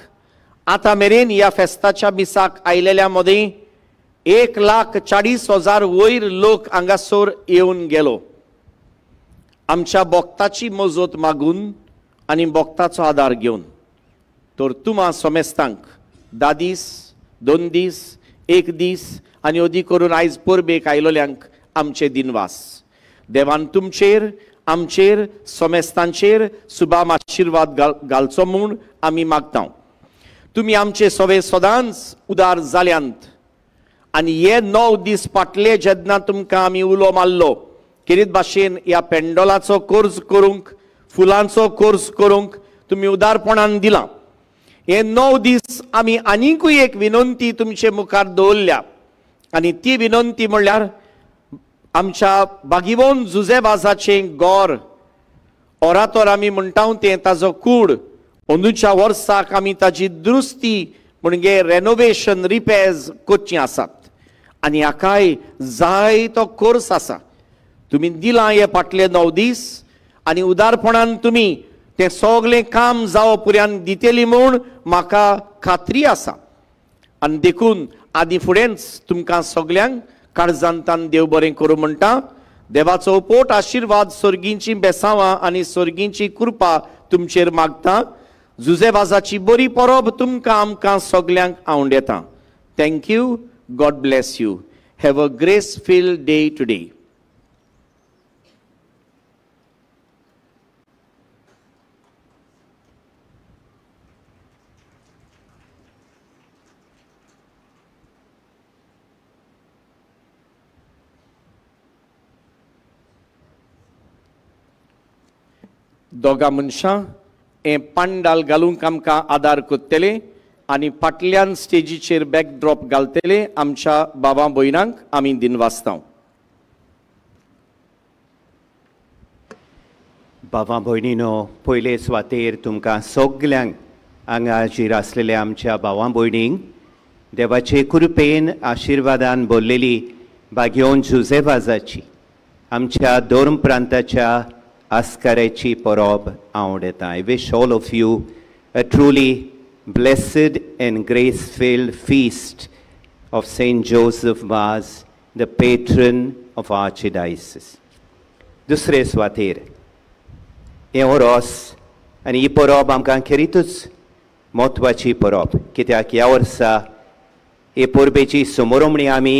आतां मेरेन ह्या फेस्ताच्या मिसाक आयलेल्या मदें 1,40,000 वयर लोक हांगासर येवन गेलो. आमच्या भक्ताची मजत मागून आनी भक्ताचो आदार घेवन. तर तुम्हा सोमेस्तांक 10 दीस, 2 दीस, 1 दीस आनी अदी करून आयज परबेक आयलोल्यांक आमचे दिनवास. देवान तुमचेर, आमचेर, सोमेस्तांचेर सुबाम आशिर्वाद घालचो म्हूण आमी मागता. तुमी आमचे सवे सदांच उदार जाल्यांत आनी हे 9 दीस फाटले जेन्ना तुमकां आमी उलो मारलो, खेरीत भाशेन ह्या पेंडोलाचो कोर्स करूंक, फुलांचो कोर्स करूंक तुमी उदारपणान दिलां. हे 9 दीस आमी आनीकूय एक विनंती तुमचे मुखार दवरल्या, आनी ती विनंती म्हणल्यार आमच्या बागीवोन जुजेबाजाचें गोर ओरातोर आमी म्हणटा तें ताजो कूड अंदूच्या वर्साक आमी ताजी दुरुस्ती म्हणजे रेनोवेशन, रिपेर्स करचीं आसात. आनी हाकाय जायतो कोर्स आसा. तुमी दिलां हे फाटले 9 दीस आनी उदारपणान तुमी तें सगळें काम जावं पर्यंत दितेली म्हूण म्हाका खात्री आसा. आनी देखून आदी फुडेंच तुमकां सगळ्यांक काळजांतान देव बरें करूं म्हणटा. देवाचो उपोट आशिर्वाद, सर्गींची बेसांवां आनी सर्गींची कृपा तुमचेर मागता. जुजेबाजाची बरी परब तुमकां आमकां सगळ्यांक आवंडेता. Thank you. God bless you. Have a grace filled day today. दोगा मनशां हें पांडाल घालूंक आमकां आदार करतले आनी फाटल्यान स्टेजीचेर बॅकड्रॉप घालतले आमच्या बाबा भयणांक आमी दिनवासता. बाबा भयणीनो, पयले सुवातेर तुमकां सगल्यांक हांगा हाजीर आसलेल्या आमच्या भावां भयणींक देवाचे कृपेन आशिर्वादान भरलेली बागयोन जुजेबाजाची आमच्या दोर्म प्रांताच्या आस्काराची परब हांव उडयतां. I wish all of you a truly blessed and grace-filled feast of Saint Joseph Vaz, the patron of our archdiocese. दुसरे सुवातेर हें ओरोस आनी ही परब आमकां खरीतूच म्हत्वाची परब, कित्याक ह्या वर्सा हे परबेची समोरमणी आमी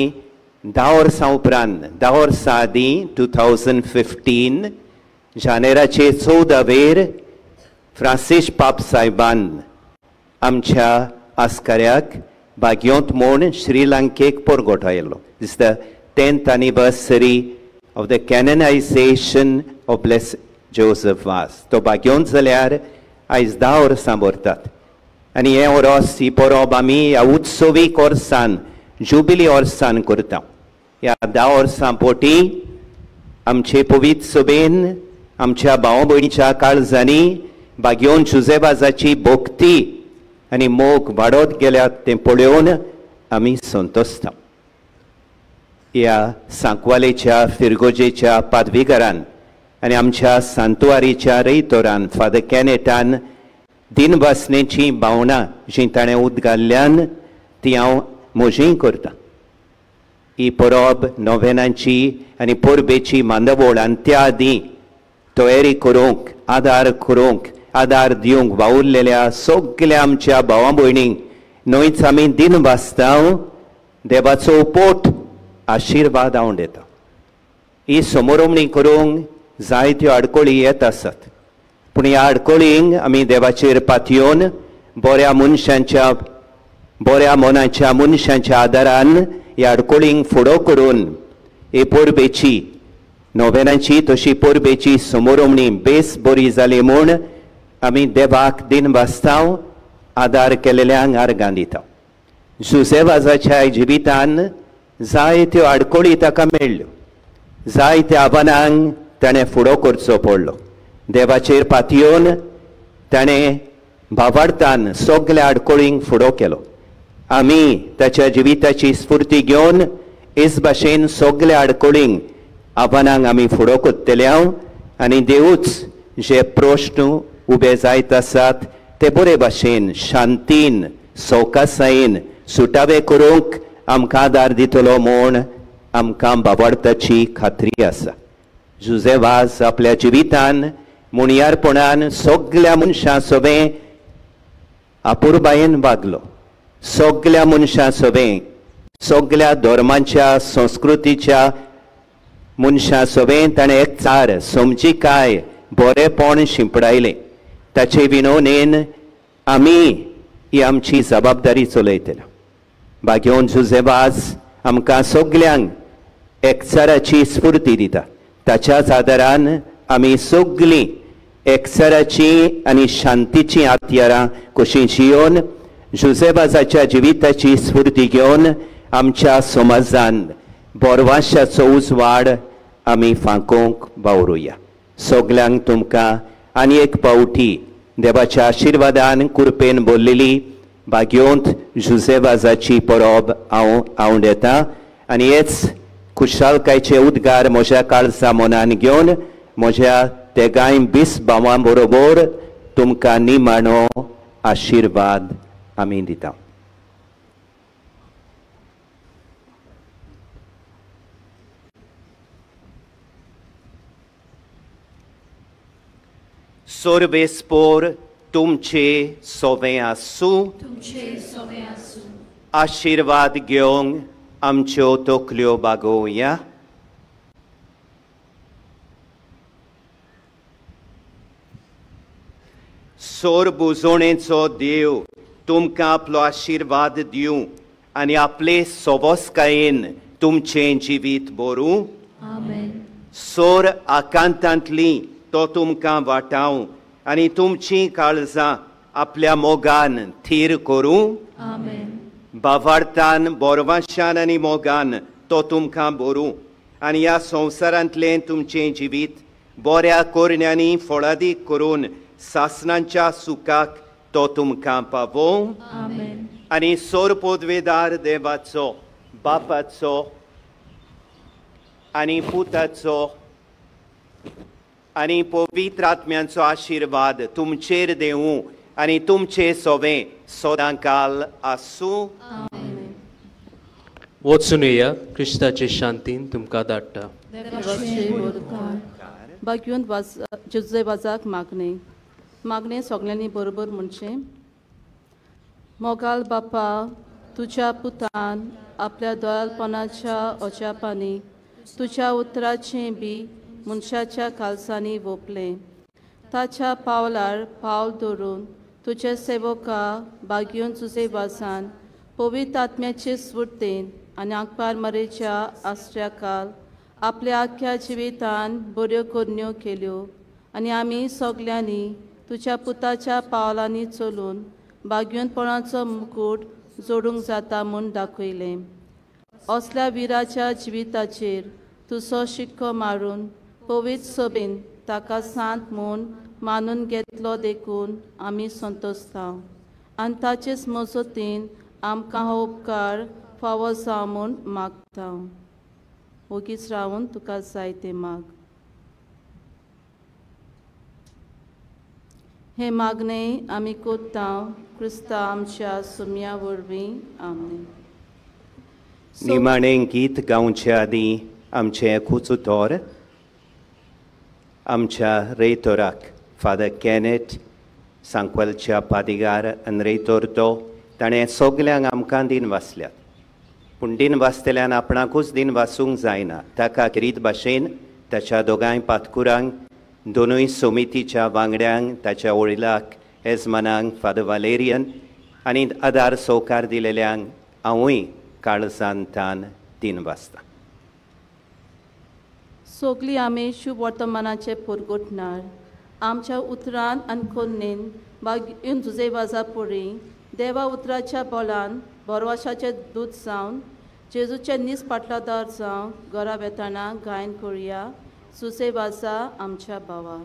10 वर्सां उपरांत 10 वर्सां आदीं 2015 जानेराचे 14वेर फ्रांसीस पाप साहेबान आमच्या आस्काऱ्याक बाग्योंत म्हूण श्रीलंकेक परगटयलो. This is the 10th anniversary of the canonization of Blessed Joseph Vaz. तो बाग्योंत जाल्यार आयज 10 वर्सां भरतात. आनी हें ओरोस ही परब आमी ह्या उत्सवीक वर्सान जुबिली वर्सान करता. ह्या 10 वर्सां पोटी आमचे पवित्र सभेन आमच्या भाव भयणीच्या काळजांनी बाग्योन जुजेबाजाची भक्ती आनी मोग वाडत गेल्यात तें पळोवन आमी संतोसता. ह्या सांकवालेच्या फिरगोजेच्या पादवीघरान आनी आमच्या सांतवारीच्या रैतोरान फादर कॅनेटान दिनवासनेची भावना जी ताणें उदगाल्ल्यान ती हांव मोजी करतां. ही परब नोवेनांची आनी परबेची मांदवळ अंत्या आदीं तयारी करूंक आदार दिवंक वावुरलेल्या सगळ्या आमच्या भावां भयणींक न्हयच आमी दिन वाचता, देवाचो उपोट आशिर्वाद हांव दिता. ही समोरमणी करूंक जायत्यो आडकोळी येत आसात, पूण ह्या आडकोळींक आमी देवाचेर पातयेवन बऱ्या मनाच्या मनशांच्या आदारान ह्या आडकोळींक फुडो करून हे परबेची नोवेनांची तशी परबेची समोरमणी बेस बरी जाली म्हूण आमी देवाक दिन वाचता, आदार केलेल्यांक आर्गां दिता. जुजेबाजाच्या जिवितान जायत्यो आडकोळी ताका मेळ्ळ्यो, जायत्या आव्हानांक ताणें फुडो करचो पडलो. देवाचेर पातयेवन ताणें भावार्थान सगळ्या आडकोळींक फुडो केलो. आमी ताच्या जिविताची स्फूर्ती घेवन हेच भाशेन सगळ्या आडकोळींक आव्हानांक आमी फुडो कोत्तले आनी देवूच जे प्रश्न उबे जायत आसात ते बरे भाशेन शांतीन सवकासायेन सुटावे करूंक आमकां आदार दितलो म्हूण आमकां बाबार्थाची खात्री आसा. जुजे वाज आपल्या जिवितान मुणयारपणान सगळ्या मनशां सोबें आपुरबायेन वागलो. सगळ्या मनशां सोबें सगळ्या धर्मांच्या संस्कृतीच्या मनशां सोबें ताणें एकचार समजिकाय बरेपण शिंपडायलें. ताचे विनोनेन आमी ही आमची जबाबदारी चलयतले. बाग्योन जुजेबाज आमकां सगळ्यांक एकचाराची स्फूर्ती दिता. ताच्याच आदारान आमी सगळीं एकचाराची आनी शांतीची हातयारां कशीं जियोन जुजेबाजाच्या जिविताची स्फूर्ती घेवन आमच्या समाजान बोरवाशाचो उजवाड आमी फांकोवंक वावरुया. सगळ्यांक तुमकां आनी एक पावटी देवाच्या आशिर्वादान कुरपेन भरलेली बाग्योंत जुजेबाजाची परब हांव आवडटा आनी हेच खुशालकायेचे उद्गार म्हज्या काळजा मनान घेवन म्हज्या तेगाय 20 भावां बरोबर तुमकां निमाणो आशिर्वाद आमी दिता. सोर्बेस्पोर तुमचे सोबे आसूं. आशिर्वाद घेवंक आमच्यो तकल्यो बागोवया. सोर बुजोणेचो देव तुमकां आपलो आशिर्वाद दिवं आनी आपले सोबोसकायेन तुमचें जिवीत भरूं. सोर आकांतांतली तो तुमकां वाटाव आनी तुमचीं काळजां आपल्या मोगान थीर करूं. भावार्थान बोरवाशान आनी मोगान तो तुमकां भरूं आनी ह्या संवसारांतलें तुमचें जिवीत बऱ्या कोरण्यांनी फळादीक करून सासणांच्या सुखाक तो तुमकां पावो. आनी सोर पोदवेदार देवाचो बापाचो आनी पुताचो आनी पवित्र आत्म्यांचो आशिर्वाद तुमचेर देवूं आनी तुमचे सोबे सदांकाल आसूं. वचून येया, क्रिस्ताचे शांतीन तुमकां धाडटा. बागेवन जुजे वाजाक मागणे सगळ्यांनी बरोबर म्हणचे. मोगाल बापा, तुज्या पुतान आपल्या दयाळपणाच्या ओजापांनी तुज्या उतराचें बी मनशाच्या काळजांनी ओपलें. ताच्या पावलार पावल दवरून तुजे सेवका बागेवन जुजे वाजान पवित्र आत्म्याचे स्फुर्तेन आनी आंकपार मरेच्या आश्र्याकाल आपल्या आख्या जिवितान बऱ्यो कोरण्यो केल्यो आनी आमी सगल्यांनी तुज्या पुताच्या पावलांनी चलून बागेवनपणाचो मुकूट जोडूंक जाता म्हूण दाखयलें. असल्या विराच्या जिविताचेर तुजो शिक्को मारून पवित्र सभेन ताका सांत म्हूण मानून घेतलो देखून आमी संतोसता आनी ताचेच मजतीन आमकां हो उपकार फावो जावं म्हूण मागता. ओगीच रावन तुका जाय तें माग. हे मागणें आमी कोत्ता क्रिस्ता आमच्या सुम्या वरवीं. आमेन. निमाणें गीत गावचे आदीं आमचे एकूच उतर आमच्या रेतोराक फादर कॅनेथ सांकवालच्या पादिगार आनी रेतोर तो ताणें सगल्यांक आमकां दिन वाचल्यात. पूण दिन वाचतल्यान आपणाकूच दिन वाचूंक जायना. ताका किरीत भाशेन ताच्या दोगांय पातकुरांक, दोनूय समितीच्या वांगड्यांक, ताच्या वडिलाक, येजमानांक फादर वालेरियन आनी आदार सहकार दिलेल्यांक हांवूय काळजान तान दिन वाचता. सगलीं आमी शुभ वर्तमानाचे परगोटणार. आमच्या उतरान आनी कोन्नेन बागेवन जुजे वाजा पडी देवा उतराच्या बोलान बरवाशाचें दूत जावन जेजूचे नीस पाटलादार जावं घरा वेताना गायन करुया. जुजे वाजा आमच्या भावा.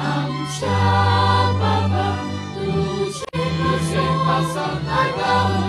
Amcia Baba, tu się pasą,